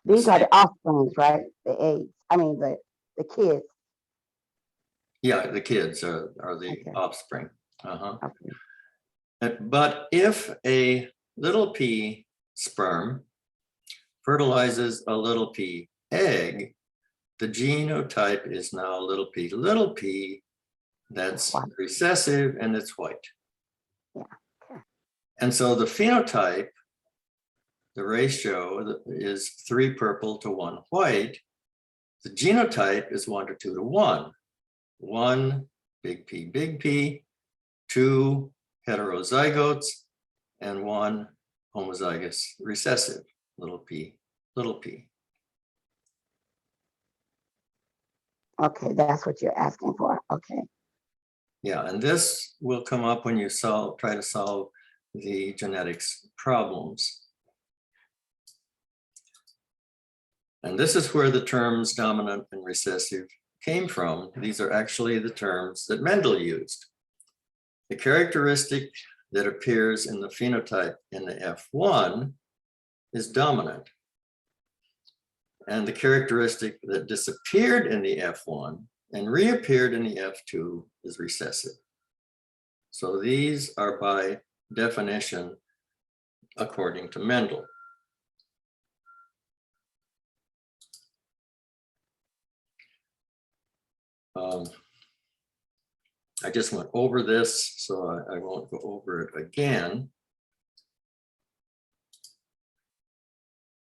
These are the offsprings, right? The eggs. I mean the kids. Yeah, the kids are the Okay. offspring. Okay. But if a little p sperm fertilizes a little p egg, the genotype is now little p, that's White. recessive and it's white. Yeah. Okay. And so the phenotype, the ratio is 3 purple to 1 white. The genotype is 1 to 2 to 1. 1 big P, 2 heterozygotes, and 1 homozygous recessive, little p. Okay, that's what you're asking for. Okay. Yeah, and this will come up when you try to solve the genetics problems. And this is where the terms dominant and recessive came from. These are actually the terms that Mendel used. The characteristic that appears in the phenotype in the F1 is dominant. And the characteristic that disappeared in the F1 and reappeared in the F2 is recessive. So these are by definition according to Mendel. I just went over this, so I won't go over it again.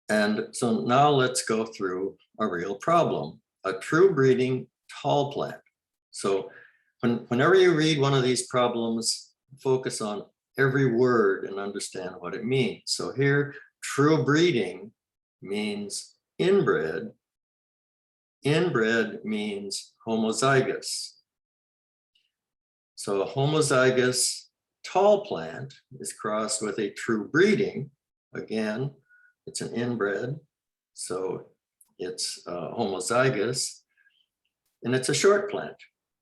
And so now let's go through a real problem, a true breeding tall plant. So whenever you read one of these problems, focus on every word and understand what it means. So here, true breeding means inbred. Inbred means homozygous. So a homozygous tall plant is crossed with a true breeding. Again, it's an inbred, so it's homozygous, and it's a short plant.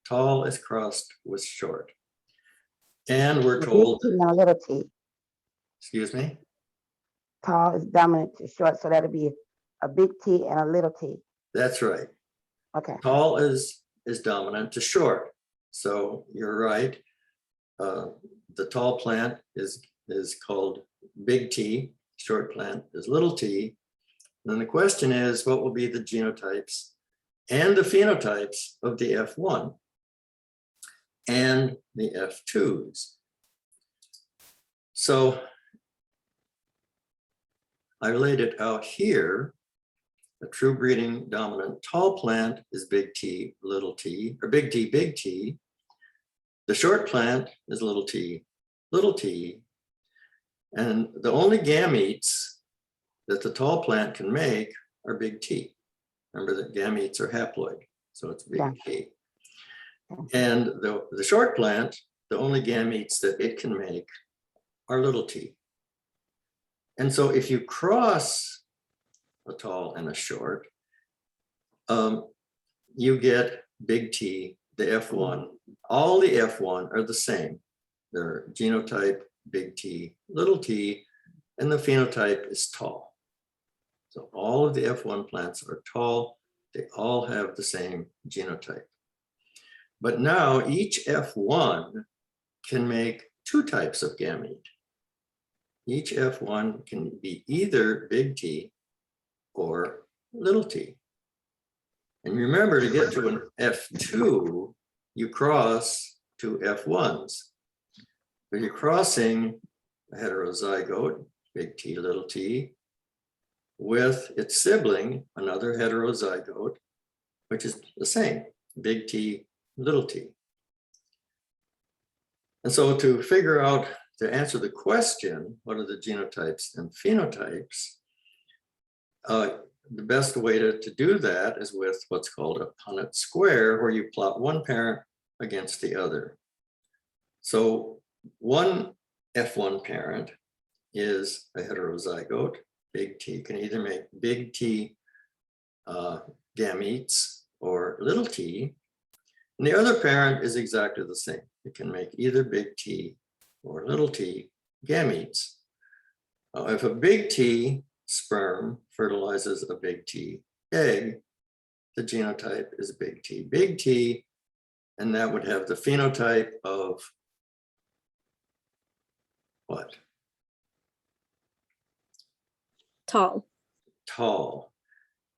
Tall is crossed with short. And we're told, Big T and a little t. excuse me? Tall is dominant to short, so that'll be a big T and a little t. That's right. Okay. Tall is dominant to short. So you're right. the tall plant is called big T, short plant is little t. And then the question is, what will be the genotypes and the phenotypes of the F1 and the F2s? So I laid it out here. A true breeding dominant tall plant is big T, little t, or big T, big T. The short plant is little t, little t. And the only gametes that the tall plant can make are big T. Remember that gametes are haploid, so it's big T. And the short plant, the only gametes that it can make are little t. And so if you cross a tall and a short, you get big T, the F1. All the F1 are the same. They're genotype big T, little t, and the phenotype is tall. So all of the F1 plants are tall. They all have the same genotype. But now each F1 can make two types of gamete. Each F1 can be either big T or little t. And remember, to get to an F2, you cross two F1s. But you're crossing a heterozygote, big T, little t, with its sibling, another heterozygote, which is the same, big T, little t. And so to figure out, to answer the question, what are the genotypes and phenotypes? The best way to do that is with what's called a Punnett square, where you plot one parent against the other. So one F1 parent is a heterozygote, big T, can either make big T gametes or little t. And the other parent is exactly the same. It can make either big T or little t gametes. If a big T sperm fertilizes a big T egg, the genotype is big T, and that would have the phenotype of what? Tall. Tall.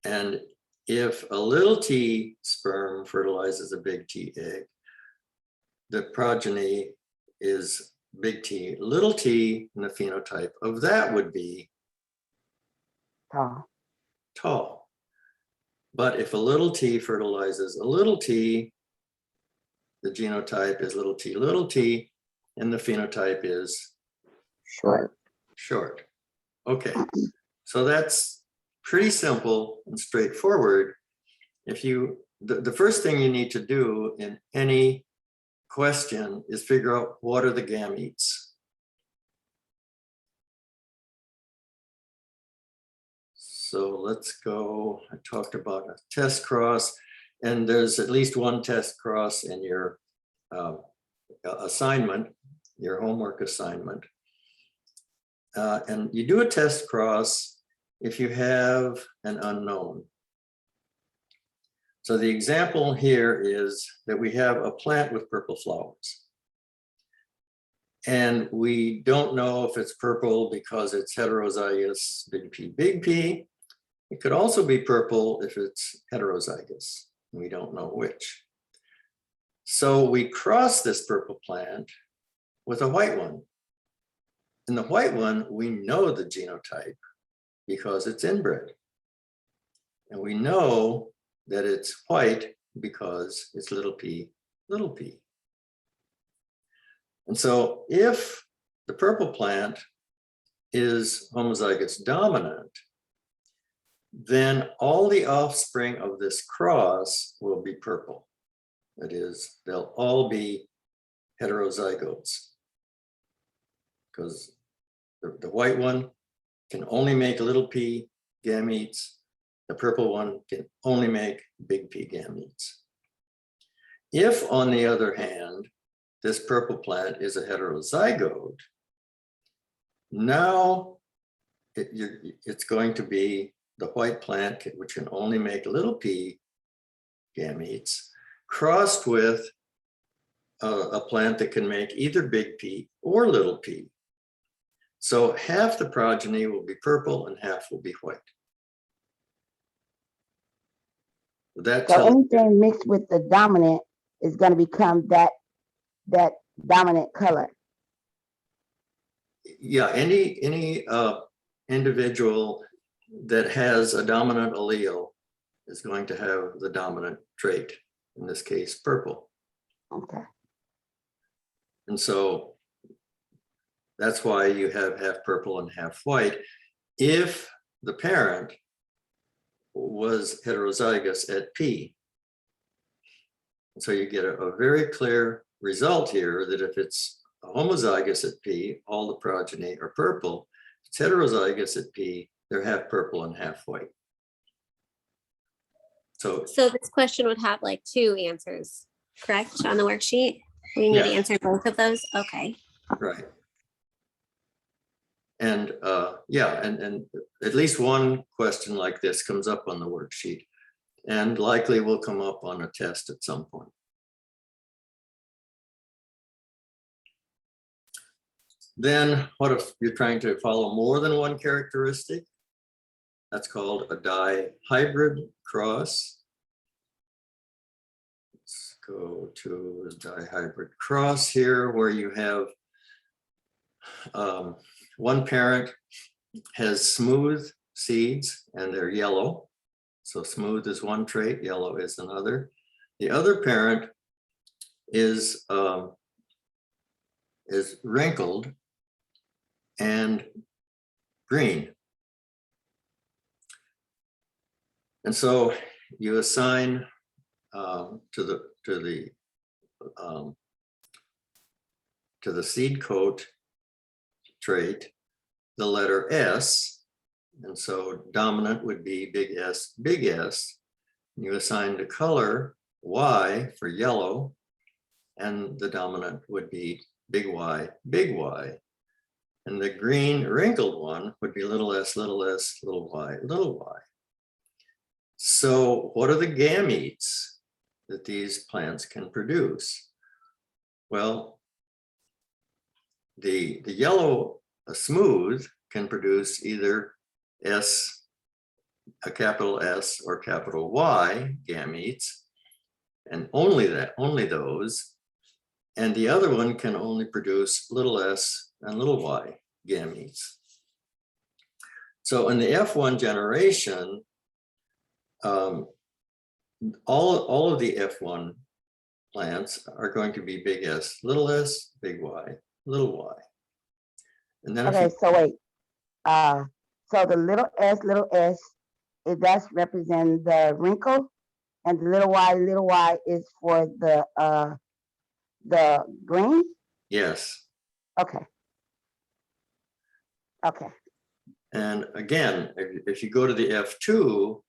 And if a little t sperm fertilizes a big T egg, the progeny is big T, little t, and the phenotype of that would be Tall. tall. But if a little t fertilizes a little t, the genotype is little t, and the phenotype is Short. short. Okay, so that's pretty simple and straightforward. If you, the first thing you need to do in any question is figure out what are the gametes. So let's go, I talked about a test cross, and there's at least one test cross in your assignment, your homework assignment. And you do a test cross if you have an unknown. So the example here is that we have a plant with purple flowers. And we don't know if it's purple because it's heterozygous big P. It could also be purple if it's heterozygous. We don't know which. So we cross this purple plant with a white one. In the white one, we know the genotype because it's inbred. And we know that it's white because it's little p, little p. And so if the purple plant is homozygous dominant, then all the offspring of this cross will be purple. That is, they'll all be heterozygotes, because the white one can only make little p gametes. The purple one can only make big P gametes. If, on the other hand, this purple plant is a heterozygote, now it's going to be the white plant, which can only make little p gametes, crossed with a plant that can make either big P or little p. So half the progeny will be purple and half will be white. That So tells, anything mixed with the dominant is going to become that dominant color. yeah, any individual that has a dominant allele is going to have the dominant trait, in this case, purple. Okay. And so that's why you have half purple and half white. If the parent was heterozygous at P. So you get a very clear result here that if it's homozygous at P, all the progeny are purple. If it's heterozygous at P, they're half purple and half white. So this question would have like 2 answers, correct, on the worksheet? We need to Yeah. answer both of those? Okay. right. And yeah, and at least one question like this comes up on the worksheet and likely will come up on a test at some point. Then what if you're trying to follow more than one characteristic? That's called a dihybrid cross. Let's go to the dihybrid cross here, where you have one parent has smooth seeds and they're yellow. So smooth is one trait, yellow is another. The other parent is wrinkled and green. And so you assign to the seed coat trait the letter S. And so dominant would be big S, big S. You assign the color Y for yellow, and the dominant would be big Y, big Y. And the green wrinkled one would be little s, little s, little y, little y. So what are the gametes that these plants can produce? Well, the yellow smooth can produce either S, a capital S or capital Y gametes, and only those. And the other one can only produce little s and little y gametes. So in the F1 generation, all of the F1 plants are going to be big S, big Y, little y. And then Okay, so wait. So the little s, that's representing the wrinkle, and the little y is for the green. yes. Okay. Okay. And again, if you go to the F2,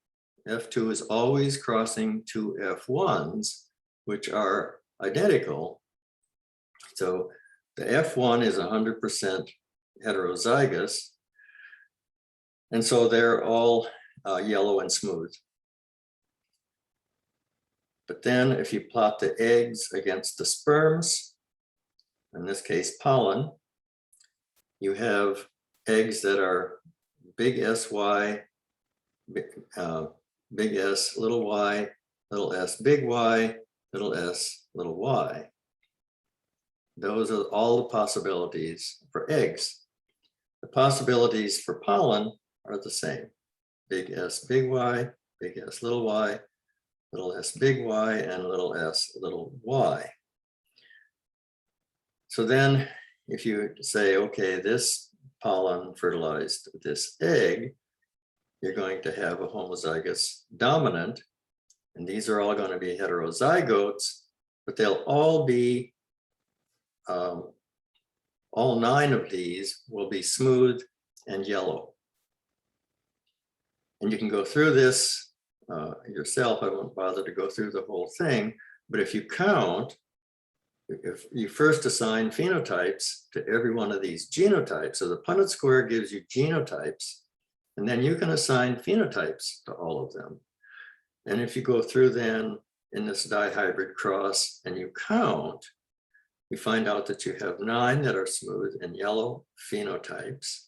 F2 is always crossing 2 F1s, which are identical. So the F1 is 100% heterozygous. And so they're all yellow and smooth. But then if you plot the eggs against the sperms, in this case pollen, you have eggs that are big SY, big S, little y, little s, big Y, little s, little y. Those are all the possibilities for eggs. The possibilities for pollen are the same. Big S, big Y, big S, little y, little s, big Y, and little s, little y. So then if you say, okay, this pollen fertilized this egg, you're going to have a homozygous dominant, and these are all going to be heterozygotes, but they'll all be, all 9 of these will be smooth and yellow. And you can go through this yourself. I won't bother to go through the whole thing, but if you count, if you first assign phenotypes to every one of these genotypes, so the Punnett square gives you genotypes, and then you can assign phenotypes to all of them. And if you go through then in this dihybrid cross and you count, we find out that you have 9 that are smooth and yellow phenotypes,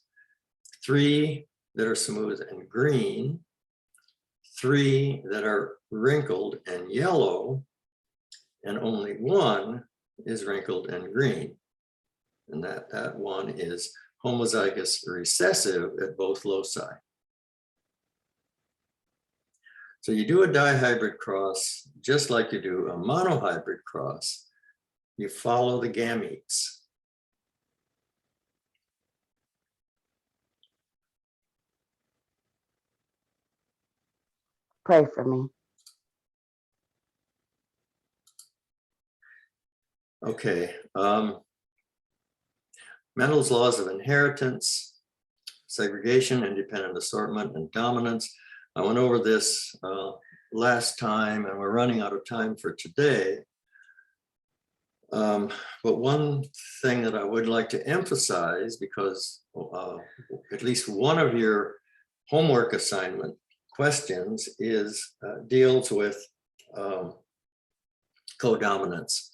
3 that are smooth and green, 3 that are wrinkled and yellow, and only 1 is wrinkled and green. And that one is homozygous recessive at both loci. So you do a dihybrid cross, just like you do a monohybrid cross. You follow the gametes. Pray for me. Okay. Mendel's laws of inheritance, segregation, independent assortment, and dominance. I went over this last time, and we're running out of time for today. But one thing that I would like to emphasize, because at least one of your homework assignment questions is deals with codominance.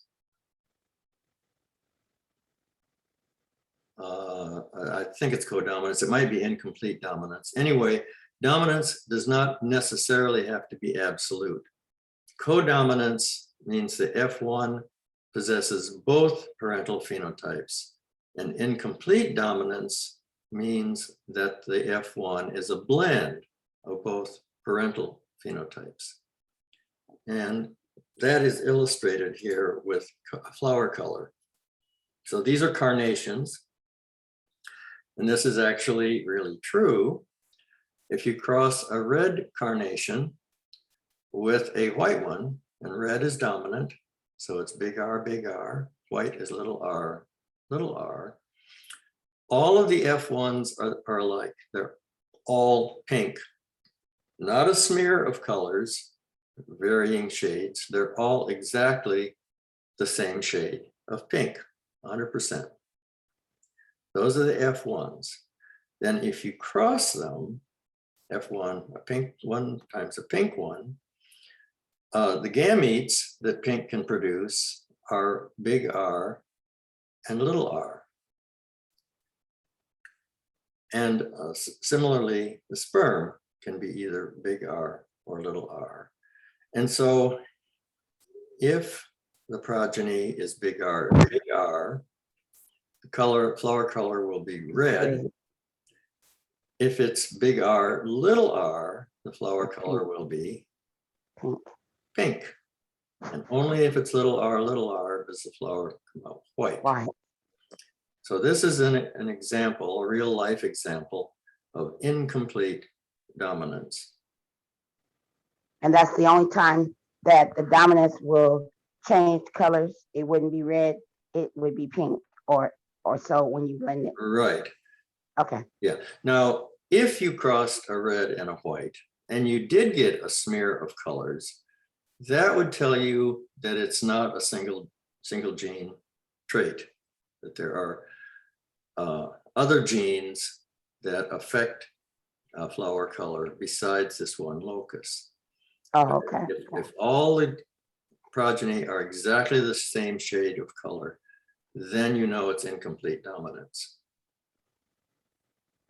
I think it's codominance. It might be incomplete dominance. Anyway, dominance does not necessarily have to be absolute. Codominance means the F1 possesses both parental phenotypes, and incomplete dominance means that the F1 is a blend of both parental phenotypes. And that is illustrated here with flower color. So these are carnations. And this is actually really true. If you cross a red carnation with a white one, and red is dominant, so it's big R, white is little r, all of the F1s are alike. They're all pink. Not a smear of colors, varying shades. They're all exactly the same shade of pink, 100%. Those are the F1s. Then if you cross them, F1, a pink one times a pink one, the gametes that pink can produce are big R and little r. And similarly, the sperm can be either big R or little r. And so if the progeny is big R, the flower color will be red. If it's big R, little r, the flower color will be pink. And only if it's little r, does the flower come out white. So this is an example, a real life example of incomplete dominance. And that's the only time that the dominance will change colors. It wouldn't be red, it would be pink or so when you blend it. Right. Okay. Yeah. Now, if you crossed a red and a white and you did get a smear of colors, that would tell you that it's not a single gene trait, that there are other genes that affect flower color besides this one locus. Oh, okay. If all the progeny are exactly the same shade of color, then you know it's incomplete dominance.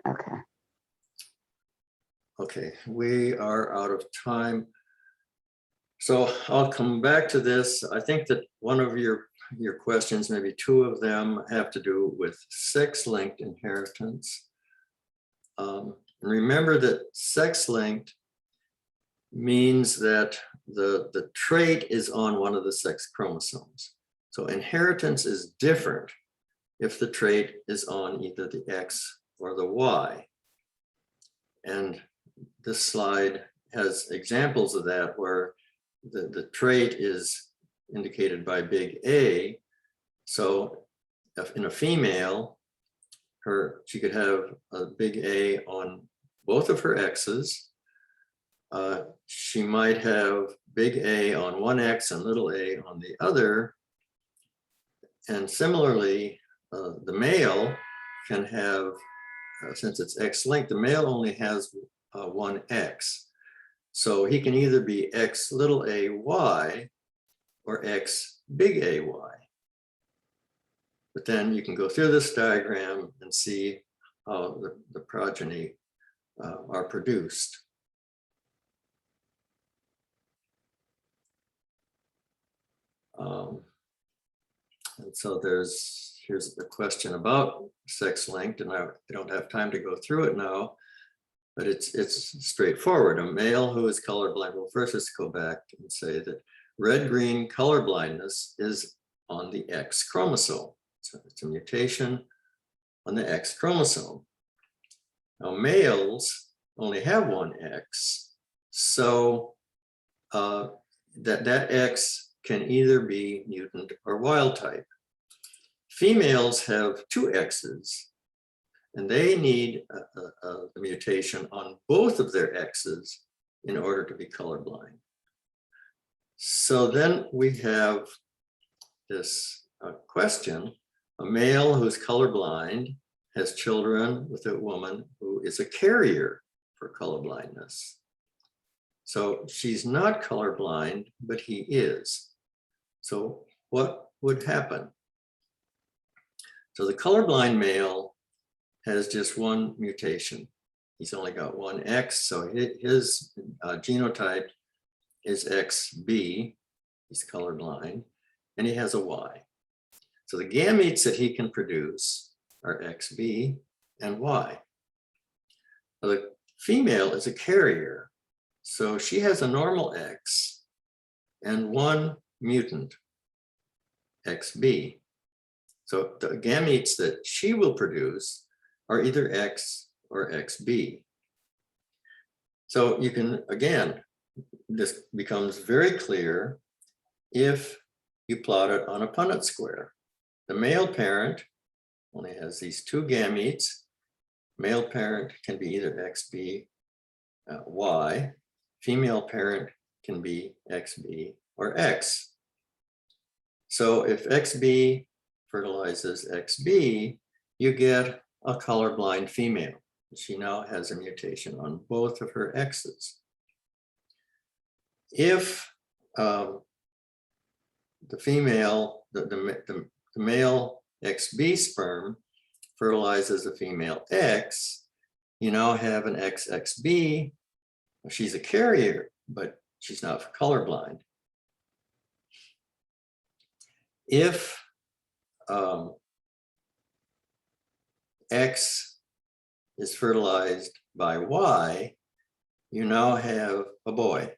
Okay. Okay, we are out of time. So I'll come back to this. I think that one of your questions, maybe two of them, have to do with sex-linked inheritance. Remember that sex-linked means that the trait is on one of the sex chromosomes. So inheritance is different if the trait is on either the X or the Y. And this slide has examples of that where the trait is indicated by big A. So if in a female, she could have a big A on both of her X's. She might have big A on one X and little a on the other. And similarly, the male can have, since it's X-linked, the male only has one X. So he can either be X little a Y or X big A Y. But then you can go through this diagram and see how the progeny are produced. And so here's the question about sex linked, and I don't have time to go through it now, but it's straightforward. A male who is colorblind, well, first let's go back and say that red-green color blindness is on the X chromosome. So it's a mutation on the X chromosome. Now males only have one X, so that X can either be mutant or wild type. Females have two X's, and they need a mutation on both of their X's in order to be colorblind. So then we have this question: a male who's colorblind has children with a woman who is a carrier for colorblindness. So she's not colorblind, but he is. So what would happen? So the colorblind male has just one mutation. He's only got one X, so his genotype is XB. He's colorblind, and he has a Y. So the gametes that he can produce are XB and Y. Now the female is a carrier, so she has a normal X and one mutant, XB. So the gametes that she will produce are either X or XB. So you can, again, this becomes very clear if you plot it on a Punnett square. The male parent only has these two gametes. Male parent can be either XB, Y. Female parent can be XB or X. So if XB fertilizes XB, you get a colorblind female. She now has a mutation on both of her X's. If the female, the male XB sperm fertilizes the female X, you now have an XXB. She's a carrier, but she's not colorblind. If X is fertilized by Y, you now have a boy.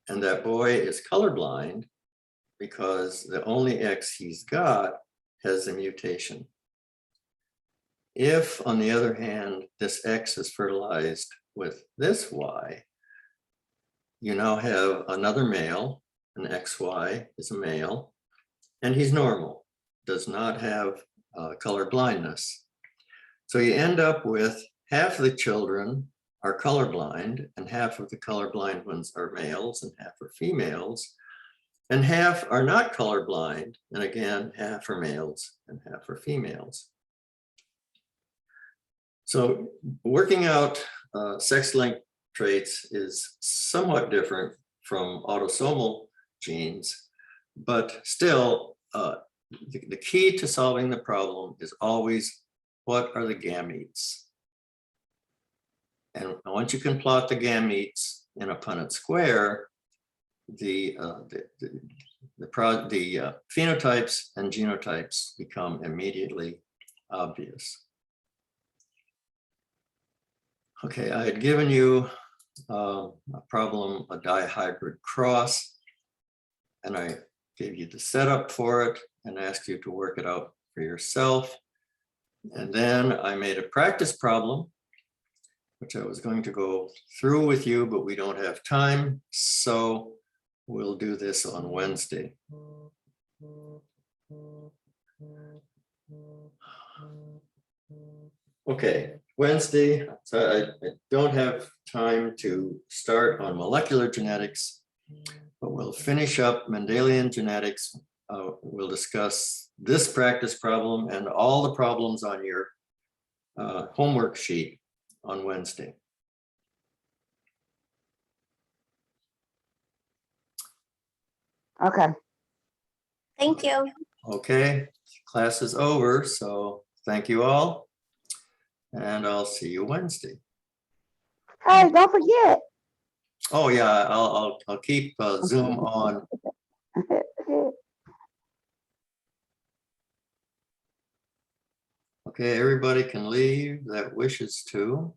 And that boy is colorblind because the only X he's got has a mutation. If, on the other hand, this X is fertilized with this Y, you now have another male, an XY is a male, and he's normal, does not have color blindness. So you end up with half of the children are colorblind, and half of the colorblind ones are males and half are females, and half are not colorblind, and again, half are males and half are females. So working out sex-linked traits is somewhat different from autosomal genes, but still the key to solving the problem is always, what are the gametes? And once you can plot the gametes in a Punnett square, the phenotypes and genotypes become immediately obvious. Okay, I had given you a problem, a dihybrid cross, and I gave you the setup for it and asked you to work it out for yourself. And then I made a practice problem, which I was going to go through with you, but we don't have time. So we'll do this on Wednesday. Okay, Wednesday, so I don't have time to start on molecular genetics, but we'll finish up Mendelian genetics. We'll discuss this practice problem and all the problems on your homework sheet on Wednesday. Okay. Thank you. Okay, class is over, so thank you all. And I'll see you Wednesday. Hey, don't forget. Oh, yeah, I'll keep Zoom on. Okay, everybody can leave that wishes to.